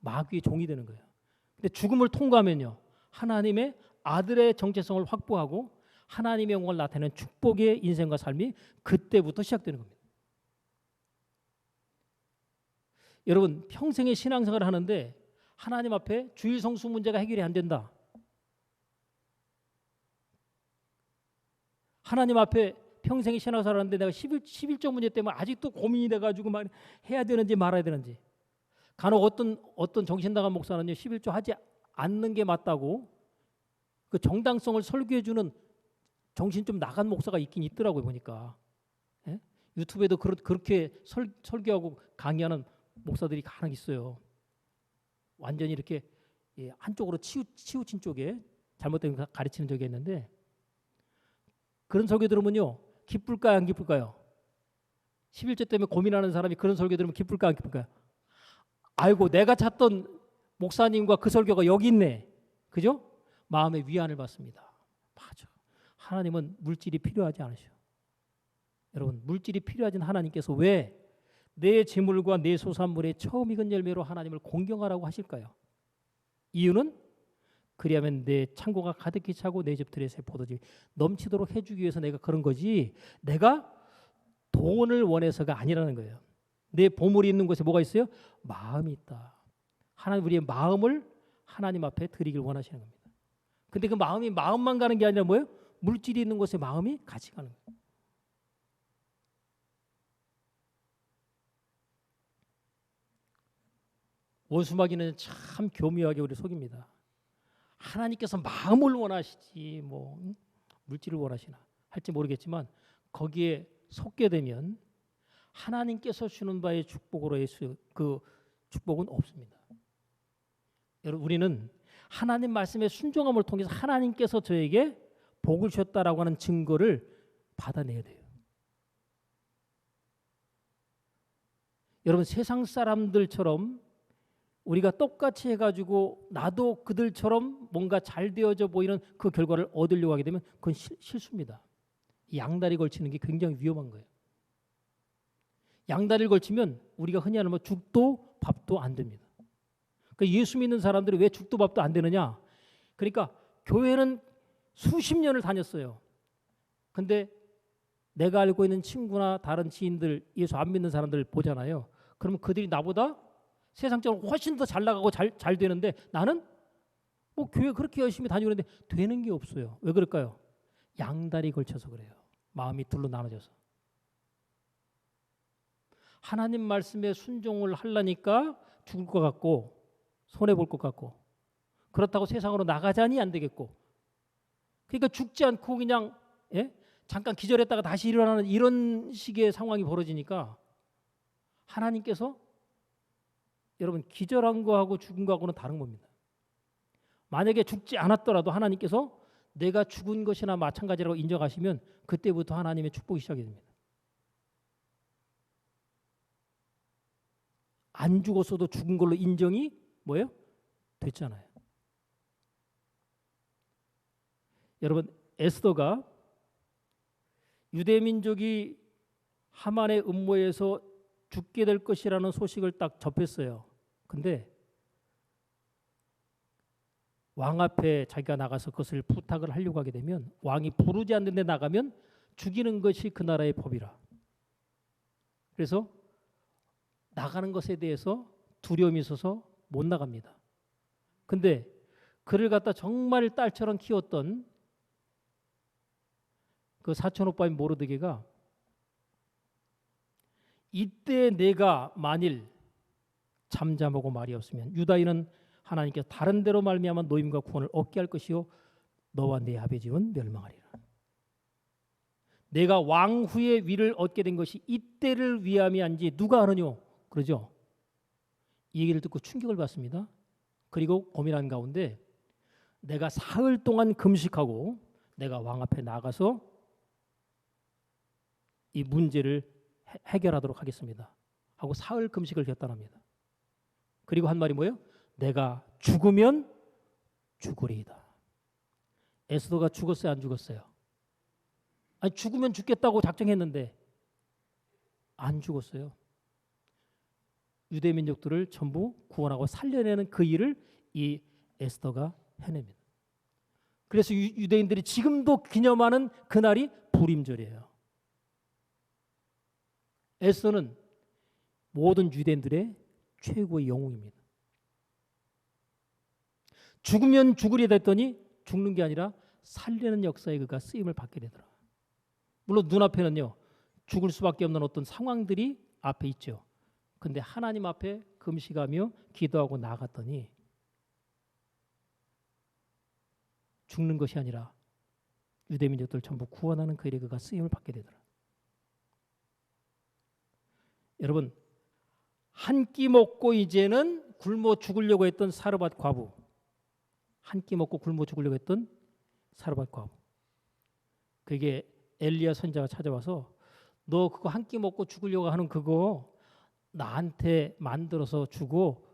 마귀의 종이 되는 거예요. 근데 죽음을 통과하면요 하나님의 아들의 정체성을 확보하고 하나님의 영광을 나타내는 축복의 인생과 삶이 그때부터 시작되는 겁니다. 여러분 평생의 신앙생활을 하는데 하나님 앞에 주일 성수 문제가 해결이 안 된다. 하나님 앞에 평생의 신앙생활을 하는데 내가 11조 문제 때문에 아직도 고민이 돼가지고 막 해야 되는지 말아야 되는지. 간혹 어떤 정신나간 목사는요 11조 하지 않는 게 맞다고 그 정당성을 설교해주는 정신 좀 나간 목사가 있긴 있더라고요 보니까. 유튜브에도 그렇게 설교하고 강의하는 목사들이 간혹 있어요. 완전히 이렇게 한쪽으로 치우친 쪽에 잘못된 가르치는 적이 있는데 그런 설교 들으면요 기쁠까요 안 기쁠까요? 11조 때문에 고민하는 사람이 그런 설교 들으면 기쁠까요 안 기쁠까요? 아이고 내가 찾던 목사님과 그 설교가 여기 있네. 그죠? 마음의 위안을 받습니다. 맞아. 하나님은 물질이 필요하지 않으셔. 여러분 물질이 필요하진 하나님께서 왜 내 재물과 내 소산물의 처음 익은 열매로 하나님을 공경하라고 하실까요? 이유는 그리하면 내 창고가 가득히 차고 내 집 들에서 포도즙이 넘치도록 해주기 위해서 내가 그런 거지 내가 돈을 원해서가 아니라는 거예요. 내 보물이 있는 곳에 뭐가 있어요? 마음이 있다. 하나님 우리의 마음을 하나님 앞에 드리길 원하시는 겁니다. 근데 그 마음이 마음만 가는 게 아니라 뭐예요? 물질이 있는 곳에 마음이 같이 가는 거예요. 원수마귀는 참 교묘하게 우리 속입니다. 하나님께서 마음을 원하시지 뭐 물질을 원하시나 할지 모르겠지만 거기에 속게 되면 하나님께서 주는 바의 축복으로의 그 축복은 없습니다. 여러분 우리는 하나님 말씀의 순종함을 통해서 하나님께서 저에게 복을 주셨다라고 하는 증거를 받아내야 돼요. 여러분 세상 사람들처럼 우리가 똑같이 해가지고 나도 그들처럼 뭔가 잘 되어져 보이는 그 결과를 얻으려고 하게 되면 그건 실수입니다. 양다리 걸치는 게 굉장히 위험한 거예요. 양다리를 걸치면 우리가 흔히 하는 뭐 죽도 밥도 안 됩니다. 그러니까 예수 믿는 사람들이 왜 죽도 밥도 안 되느냐? 그러니까 교회는 수십 년을 다녔어요. 근데 내가 알고 있는 친구나 다른 지인들 예수 안 믿는 사람들 보잖아요. 그러면 그들이 나보다 세상적으로 훨씬 더 잘 나가고 잘 되는데 나는 뭐 교회 그렇게 열심히 다니고 있는데 되는 게 없어요. 왜 그럴까요? 양다리 걸쳐서 그래요. 마음이 둘로 나눠져서. 하나님 말씀에 순종을 하려니까 죽을 것 같고 손해볼 것 같고 그렇다고 세상으로 나가자니 안 되겠고 그러니까 죽지 않고 그냥 잠깐 기절했다가 다시 일어나는 이런 식의 상황이 벌어지니까 하나님께서 여러분 기절한 거하고 죽은 거하고는 다른 겁니다. 만약에 죽지 않았더라도 하나님께서 내가 죽은 것이나 마찬가지라고 인정하시면 그때부터 하나님의 축복이 시작이 됩니다. 안 죽었어도 죽은 걸로 인정이 뭐예요? 됐잖아요. 여러분 에스더가 유대민족이 하만의 음모에서 죽게 될 것이라는 소식을 딱 접했어요. 근데 왕 앞에 자기가 나가서 그것을 부탁을 하려고 하게 되면 왕이 부르지 않는 데 나가면 죽이는 것이 그 나라의 법이라. 그래서 나가는 것에 대해서 두려움이 있어서 못 나갑니다. 근데 그를 갖다 정말 딸처럼 키웠던 그 사촌 오빠인 모르드게가 이때 내가 만일 잠잠하고 말이 없으면 유다인은 하나님께서 다른 데로 말미암아 노임과 구원을 얻게 할 것이요 너와 네 아버지는 멸망하리라. 내가 왕 후의 위를 얻게 된 것이 이때를 위함이 아닌지 누가 아느뇨? 그러죠. 이 얘기를 듣고 충격을 받습니다. 그리고 고민한 가운데 내가 사흘 동안 금식하고 내가 왕 앞에 나가서 이 문제를 해결하도록 하겠습니다. 하고 사흘 금식을 결단합니다. 그리고 한 말이 뭐예요? 내가 죽으면 죽으리이다. 에스더가 죽었어요? 안 죽었어요? 아니 죽으면 죽겠다고 작정했는데 안 죽었어요. 유대 민족들을 전부 구원하고 살려내는 그 일을 이 에스더가 해냅니다. 그래서 유대인들이 지금도 기념하는 그날이 부림절이에요. 에스더는 모든 유대인들의 최고의 영웅입니다. 죽으면 죽으리 됐더니 죽는 게 아니라 살리는 역사에 그가 쓰임을 받게 되더라. 물론 눈앞에는요 죽을 수밖에 없는 어떤 상황들이 앞에 있죠. 근데 하나님 앞에 금식하며 기도하고 나갔더니 죽는 것이 아니라 유대민족들 전부 구원하는 그 일에 그가 쓰임을 받게 되더라. 여러분 한 끼 먹고 이제는 굶어 죽으려고 했던 사르밧 과부, 한 끼 먹고 굶어 죽으려고 했던 사르밧 과부, 그게 엘리야 선지자가 찾아와서 너 그거 한 끼 먹고 죽으려고 하는 그거 나한테 만들어서 주고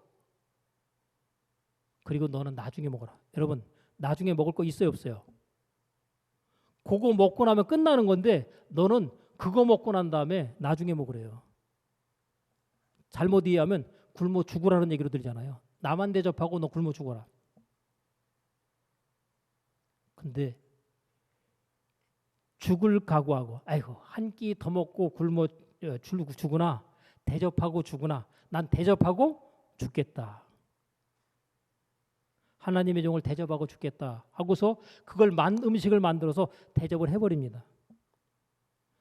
그리고 너는 나중에 먹어라. 여러분 나중에 먹을 거 있어요 없어요? 그거 먹고 나면 끝나는 건데 너는 그거 먹고 난 다음에 나중에 먹으래요. 잘못 이해하면 굶어 죽으라는 얘기로 들리잖아요. 나만 대접하고 너 굶어 죽어라. 근데 죽을 각오하고 아이고 한 끼 더 먹고 굶어 죽으나 대접하고 죽으나 난 대접하고 죽겠다. 하나님의 종을 대접하고 죽겠다 하고서 그걸 음식을 만들어서 대접을 해버립니다.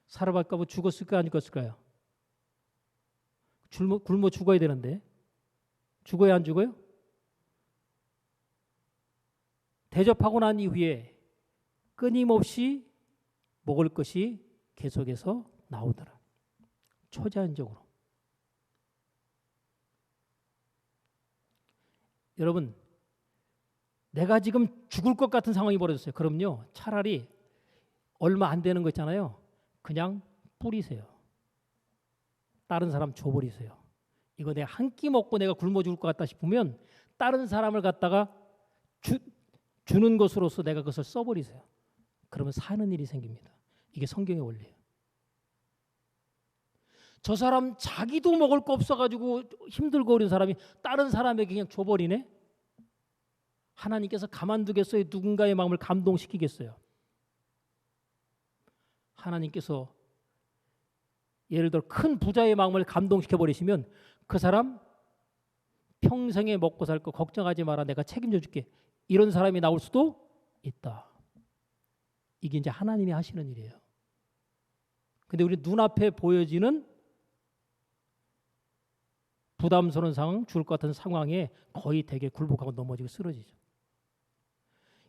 사르밧 과부 죽었을까요? 안 죽었을까요? 굶어 죽어야 되는데 죽어야 안 죽어요? 대접하고 난 이후에 끊임없이 먹을 것이 계속해서 나오더라. 초자연적으로. 여러분, 내가 지금 죽을 것 같은 상황이 벌어졌어요. 그럼요, 차라리 얼마 안 되는 거 있잖아요. 그냥 뿌리세요. 다른 사람 줘버리세요. 이거 내가 한 끼 먹고 내가 굶어 죽을 것 같다 싶으면 다른 사람을 갖다가 주는 것으로서 내가 그것을 써버리세요. 그러면 사는 일이 생깁니다. 이게 성경의 원리예요. 저 사람 자기도 먹을 거 없어가지고 힘들고 어려운 사람이 다른 사람에게 그냥 줘버리네. 하나님께서 가만두겠어요? 누군가의 마음을 감동시키겠어요? 하나님께서 예를 들어 큰 부자의 마음을 감동시켜버리시면 그 사람 평생에 먹고 살 거 걱정하지 마라, 내가 책임져 줄게, 이런 사람이 나올 수도 있다. 이게 이제 하나님이 하시는 일이에요. 근데 우리 눈앞에 보여지는 부담스러운 상황, 죽을 것 같은 상황에 거의 되게 굴복하고 넘어지고 쓰러지죠.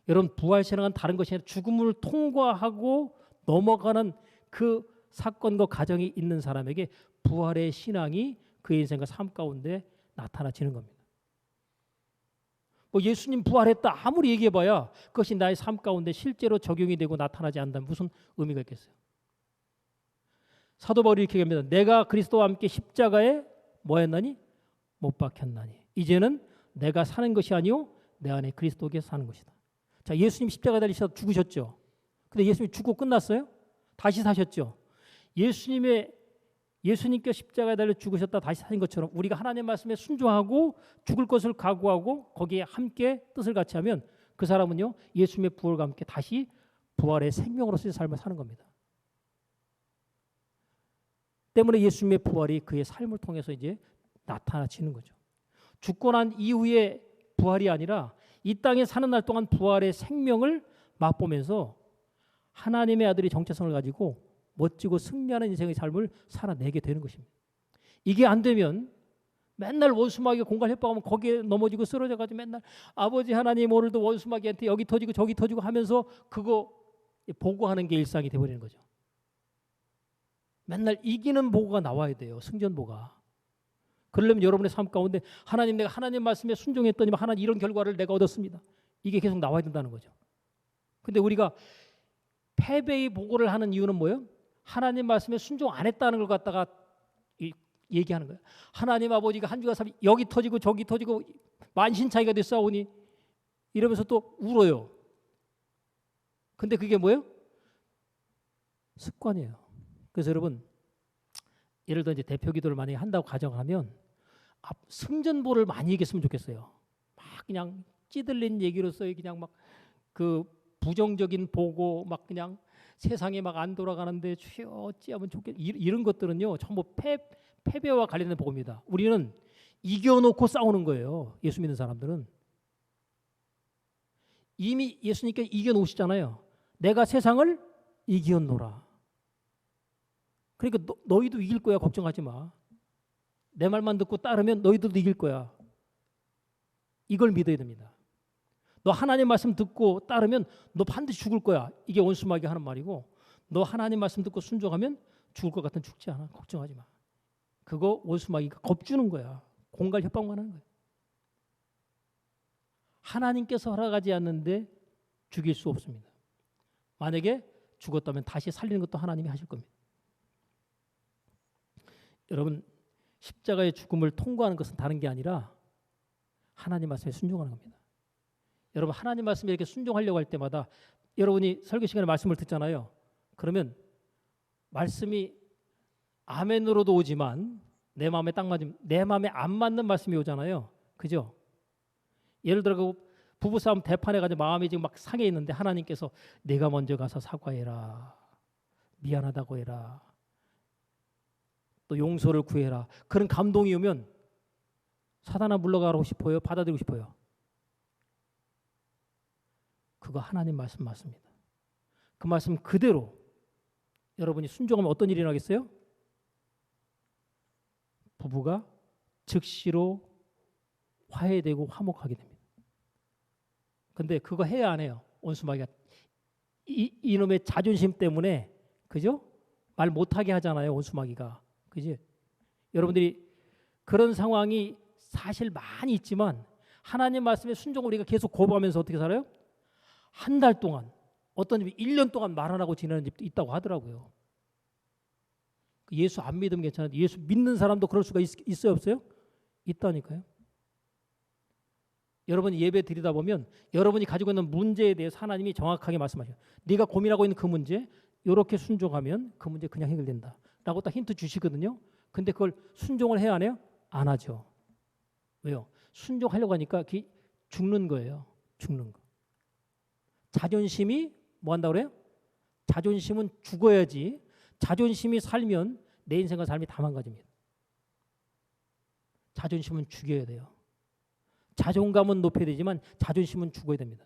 여러분, 부활신앙은 다른 것이 아니라 죽음을 통과하고 넘어가는 그 사건과 가정이 있는 사람에게 부활의 신앙이 그의 인생과 삶 가운데 나타나지는 겁니다. 뭐 예수님 부활했다 아무리 얘기해봐야 그것이 나의 삶 가운데 실제로 적용이 되고 나타나지 않는다면 무슨 의미가 있겠어요? 사도 바울이 이렇게 얘기합니다. 내가 그리스도와 함께 십자가에 뭐했나니? 못 박혔나니 이제는 내가 사는 것이 아니요 내 안에 그리스도께서 사는 것이다. 자, 예수님 십자가에 달리셔서 죽으셨죠. 근데 예수님이 죽고 끝났어요? 다시 사셨죠. 예수님께 십자가에 달려 죽으셨다 다시 사신 것처럼 우리가 하나님의 말씀에 순종하고 죽을 것을 각오하고 거기에 함께 뜻을 같이 하면 그 사람은요 예수님의 부활과 함께 다시 부활의 생명으로서의 삶을 사는 겁니다. 때문에 예수님의 부활이 그의 삶을 통해서 이제 나타나지는 거죠. 죽고 난 이후의 부활이 아니라 이 땅에 사는 날 동안 부활의 생명을 맛보면서 하나님의 아들이 정체성을 가지고 멋지고 승리하는 인생의 삶을 살아내게 되는 것입니다. 이게 안 되면 맨날 원수마귀가 공갈 협박하면 거기에 넘어지고 쓰러져가지고 맨날 아버지 하나님 오늘도 원수마귀한테 여기 터지고 저기 터지고 하면서 그거 보고하는 게 일상이 되어버리는 거죠. 맨날 이기는 보고가 나와야 돼요. 승전보가. 그러려면 여러분의 삶 가운데 하나님, 내가 하나님 말씀에 순종했더니 하나님 이런 결과를 내가 얻었습니다. 이게 계속 나와야 된다는 거죠. 근데 우리가 패배의 보고를 하는 이유는 뭐예요? 하나님 말씀에 순종 안 했다는 걸 갖다가 얘기하는 거예요. 하나님 아버지가 한 주가 여기 터지고 저기 터지고 만신창이가 됐사오니 이러면서 또 울어요. 근데 그게 뭐예요? 습관이에요. 그래서 여러분, 예를 들어 이제 대표 기도를 만약에 한다고 가정하면 승전보를 많이 얘기했으면 좋겠어요. 막 그냥 찌들린 얘기로서 그냥 막 그 부정적인 보고 막 그냥 세상에 막 안 돌아가는데 주여 어찌하면 좋겠 이런 것들은요 전부 패배와 관련된 복음입니다. 우리는 이겨놓고 싸우는 거예요. 예수 믿는 사람들은 이미 예수님께 이겨놓으시잖아요. 내가 세상을 이겼노라. 그러니까 너희도 이길 거야. 걱정하지 마. 내 말만 듣고 따르면 너희들도 이길 거야. 이걸 믿어야 됩니다. 너 하나님 말씀 듣고 따르면 너 반드시 죽을 거야. 이게 원수마귀가 하는 말이고 너 하나님 말씀 듣고 순종하면 죽을 것 같으면 죽지 않아. 걱정하지 마. 그거 원수마귀가 겁주는 거야. 공갈 협박만 하는 거야. 하나님께서 허락하지 않는데 죽일 수 없습니다. 만약에 죽었다면 다시 살리는 것도 하나님이 하실 겁니다. 여러분, 십자가의 죽음을 통과하는 것은 다른 게 아니라 하나님 말씀에 순종하는 겁니다. 여러분, 하나님 말씀에 이렇게 순종하려고 할 때마다 여러분이 설교 시간에 말씀을 듣잖아요. 그러면 말씀이 아멘으로도 오지만 내 마음에 딱 맞으면 내 마음에 안 맞는 말씀이 오잖아요. 그죠? 예를 들어 그 부부싸움 대판에 가지고 마음이 지금 막 상해 있는데 하나님께서 내가 먼저 가서 사과해라. 미안하다고 해라. 또 용서를 구해라. 그런 감동이 오면 사단아 물러가고 싶어요? 받아들이고 싶어요? 그거 하나님 말씀 맞습니다. 그 말씀 그대로 여러분이 순종하면 어떤 일이 일어나겠어요? 부부가 즉시로 화해되고 화목하게 됩니다. 근데 그거 해야 안 해요. 원수마귀가 이놈의 자존심 때문에, 그죠? 말 못하게 하잖아요. 원수마귀가. 그지? 여러분들이 그런 상황이 사실 많이 있지만 하나님 말씀에 순종을 우리가 계속 거부하면서 어떻게 살아요? 한 달 동안, 어떤 집이 1년 동안 말 안 하고 지내는 집도 있다고 하더라고요. 예수 안 믿으면 괜찮은데 예수 믿는 사람도 그럴 수가 있어요, 없어요? 있다니까요. 여러분이 예배 드리다 보면 여러분이 가지고 있는 문제에 대해서 하나님이 정확하게 말씀하셔요. 네가 고민하고 있는 그 문제 이렇게 순종하면 그 문제 그냥 해결된다 라고 딱 힌트 주시거든요. 근데 그걸 순종을 해야 하나요? 안 하죠. 왜요? 순종하려고 하니까 죽는 거예요. 죽는 거. 자존심이 뭐 한다고 그래요? 자존심은 죽어야지. 자존심이 살면 내 인생과 삶이 다 망가집니다. 자존심은 죽여야 돼요. 자존감은 높여야 되지만 자존심은 죽어야 됩니다.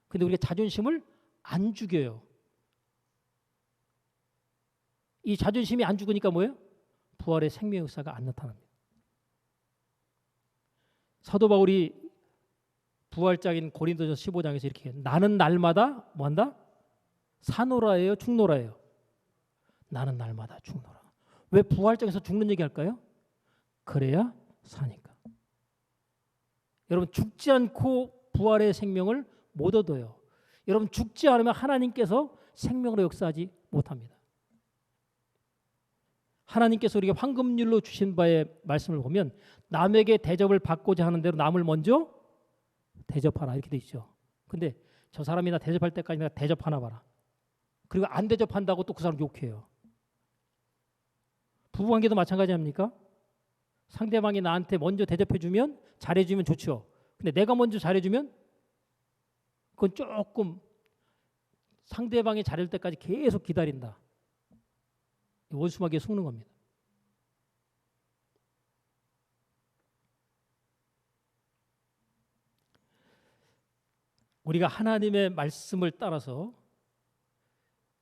근데 우리가 자존심을 안 죽여요. 이 자존심이 안 죽으니까 뭐예요? 부활의 생명의 역사가 안 나타납니다. 사도 바울이 부활장인 고린도전서 15장에서 이렇게 해요. 나는 날마다 뭐한다? 사노라예요? 죽노라예요? 나는 날마다 죽노라. 왜 부활장에서 죽는 얘기 할까요? 그래야 사니까. 여러분 죽지 않고 부활의 생명을 못 얻어요. 여러분 죽지 않으면 하나님께서 생명으로 역사하지 못합니다. 하나님께서 우리가 황금률로 주신 바의 말씀을 보면 남에게 대접을 받고자 하는 대로 남을 먼저 대접하라 이렇게 돼 있죠. 근데 저 사람이 나 대접할 때까지 내가 대접하나 봐라. 그리고 안 대접한다고 또 그 사람 욕해요. 부부관계도 마찬가지 아닙니까? 상대방이 나한테 먼저 대접해주면 잘해주면 좋죠. 근데 내가 먼저 잘해주면 그건 조금 상대방이 잘할 때까지 계속 기다린다. 원수마귀에 속는 겁니다. 우리가 하나님의 말씀을 따라서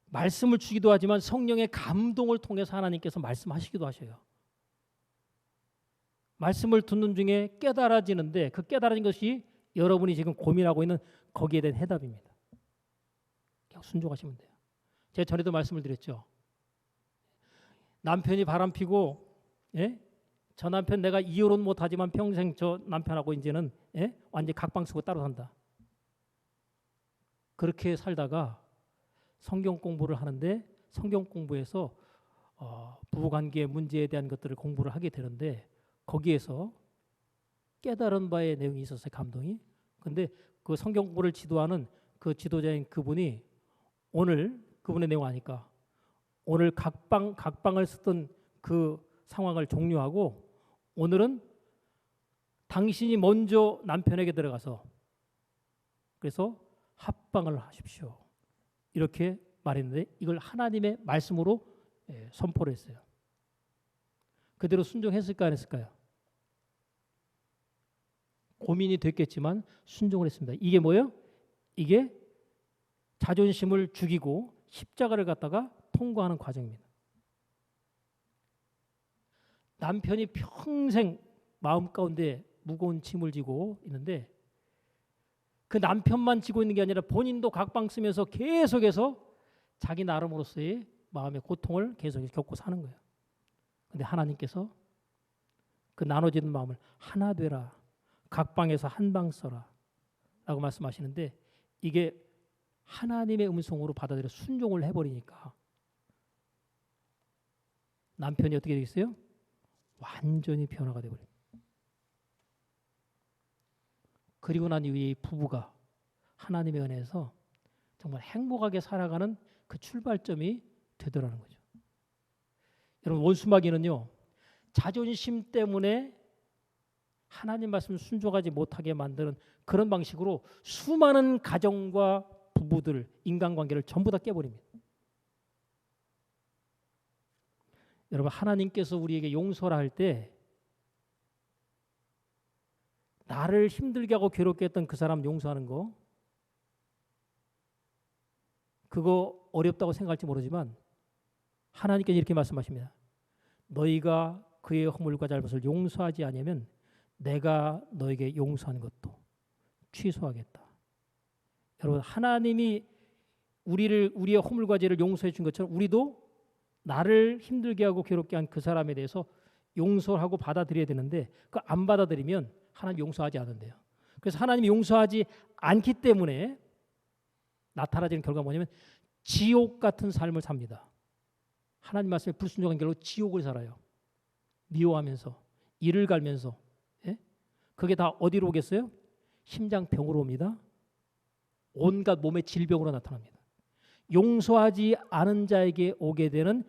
말씀을 주기도 하지만 성령의 감동을 통해서 하나님께서 말씀하시기도 하셔요. 말씀을 듣는 중에 깨달아지는데 그 깨달아진 것이 여러분이 지금 고민하고 있는 거기에 대한 해답입니다. 그냥 순종하시면 돼요. 제가 전에도 말씀을 드렸죠. 남편이 바람피고 저 남편 내가 이혼은 못하지만 평생 저 남편하고 이제는 완전히 각방 쓰고 따로 산다. 그렇게 살다가 성경 공부를 하는데 성경 공부에서 부부관계의 문제에 대한 것들을 공부를 하게 되는데 거기에서 깨달은 바의 내용이 있었어요. 감동이. 근데 그 성경 공부를 지도하는 그 지도자인 그분이 오늘 그분의 내용 아니까 오늘 각방을 쓰던 그 상황을 종료하고 오늘은 당신이 먼저 남편에게 들어가서 그래서 합방을 하십시오. 이렇게 말했는데 이걸 하나님의 말씀으로 선포를 했어요. 그대로 순종했을까 안 했을까요? 고민이 됐겠지만 순종을 했습니다. 이게 뭐예요? 이게 자존심을 죽이고 십자가를 갖다가 통과하는 과정입니다. 남편이 평생 마음 가운데 무거운 짐을 지고 있는데 그 남편만 지고 있는 게 아니라 본인도 각방 쓰면서 계속해서 자기 나름으로서의 마음의 고통을 계속 겪고 사는 거예요. 근데 하나님께서 그 나눠지는 마음을 하나 되라. 각방에서 한 방 써라. 라고 말씀하시는데 이게 하나님의 음성으로 받아들여 순종을 해버리니까 남편이 어떻게 되겠어요? 완전히 변화가 되어버려요. 그리고 난 이후에 이 부부가 하나님의 은혜에서 정말 행복하게 살아가는 그 출발점이 되더라는 거죠. 여러분 원수마귀는요. 자존심 때문에 하나님 말씀을 순종하지 못하게 만드는 그런 방식으로 수많은 가정과 부부들, 인간관계를 전부 다 깨버립니다. 여러분 하나님께서 우리에게 용서를 할 때 나를 힘들게 하고 괴롭게 했던 그 사람 용서하는 거 그거 어렵다고 생각할지 모르지만 하나님께서 이렇게 말씀하십니다. 너희가 그의 허물과 잘못을 용서하지 않으면 내가 너에게 용서한 것도 취소하겠다. 여러분, 하나님이 우리의 허물과 죄를 용서해 준 것처럼 우리도 나를 힘들게 하고 괴롭게 한 그 사람에 대해서 용서하고 받아들여야 되는데, 그 안 받아들이면 하나님 용서하지 않는데요. 그래서 하나님이 용서하지 않기 때문에 나타나지는 결과가 뭐냐면 지옥 같은 삶을 삽니다. 하나님 말씀에 불순종한 결로 지옥을 살아요. 미워하면서, 이를 갈면서. 예? 그게 다 어디로 오겠어요? 심장병으로 옵니다. 온갖 몸의 질병으로 나타납니다. 용서하지 않은 자에게 오게 되는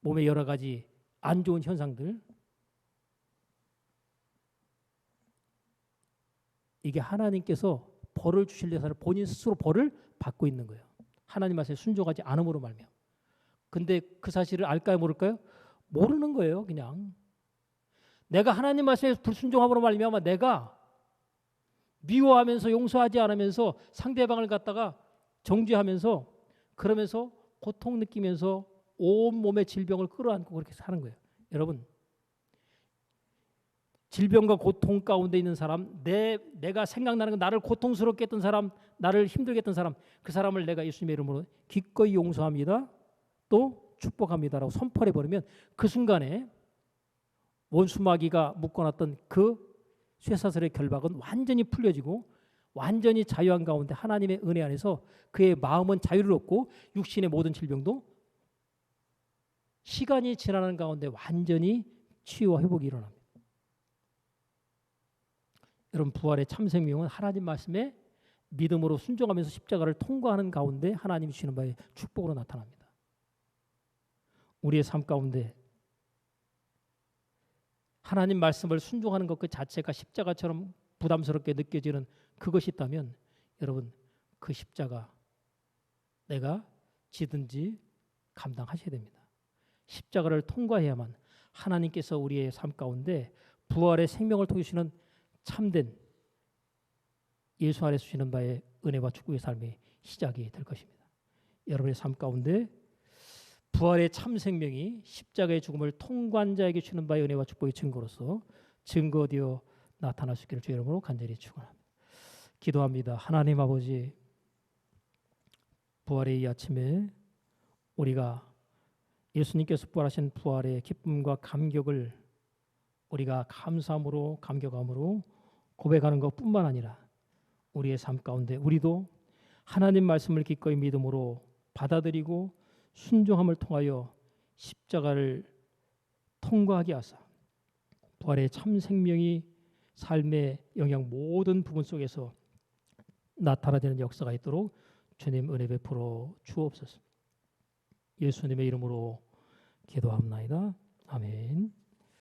몸의 여러 가지 안 좋은 현상들, 이게 하나님께서 벌을 주실 대사를 본인 스스로 벌을 받고 있는 거예요. 하나님 말씀에 순종하지 않음으로 말미암아. 근데 그 사실을 알까요, 모를까요? 모르는 거예요. 그냥 내가 하나님 말씀에 불순종함으로 말미암아 내가 미워하면서 용서하지 않으면서 상대방을 갖다가 정죄하면서 그러면서 고통 느끼면서 온 몸의 질병을 끌어안고 그렇게 사는 거예요. 여러분, 질병과 고통 가운데 있는 사람, 내가 생각나는 건 나를 고통스럽게 했던 사람, 나를 힘들게 했던 사람, 그 사람을 내가 예수님의 이름으로 기꺼이 용서합니다. 또 축복합니다라고 선포해 버리면 그 순간에 원수마귀가 묶어놨던 그 쇠사슬의 결박은 완전히 풀려지고 완전히 자유한 가운데 하나님의 은혜 안에서 그의 마음은 자유를 얻고 육신의 모든 질병도 시간이 지나는 가운데 완전히 치유와 회복이 일어납니다. 여러분, 부활의 참 생명은 하나님 말씀에 믿음으로 순종하면서 십자가를 통과하는 가운데 하나님이 주시는 바의 축복으로 나타납니다. 우리의 삶 가운데 하나님 말씀을 순종하는 것 그 자체가 십자가처럼 부담스럽게 느껴지는 그것이 있다면 여러분, 그 십자가 내가 지든지 감당하셔야 됩니다. 십자가를 통과해야만 하나님께서 우리의 삶 가운데 부활의 생명을 통해 주시는 참된 예수 안에서 주시는 바의 은혜와 축복의 삶의 시작이 될 것입니다. 여러분의 삶 가운데 부활의 참 생명이 십자가의 죽음을 통과한 자에게 주는 바의 은혜와 축복의 증거로서 증거되어 나타날 수 있기를 주의 이름으로 간절히 축원합니다. 기도합니다. 하나님 아버지, 부활의 이 아침에 우리가 예수님께서 부활하신 부활의 기쁨과 감격을 우리가 감사함으로 감격함으로 고백하는 것뿐만 아니라 우리의 삶 가운데 우리도 하나님 말씀을 기꺼이 믿음으로 받아들이고 순종함을 통하여 십자가를 통과하게 하사 부활의 참 생명이 삶의 영역 모든 부분 속에서 나타나는 역사가 있도록 주님 은혜 베풀어 주옵소서. 예수님의 이름으로 기도합나이다. 아멘.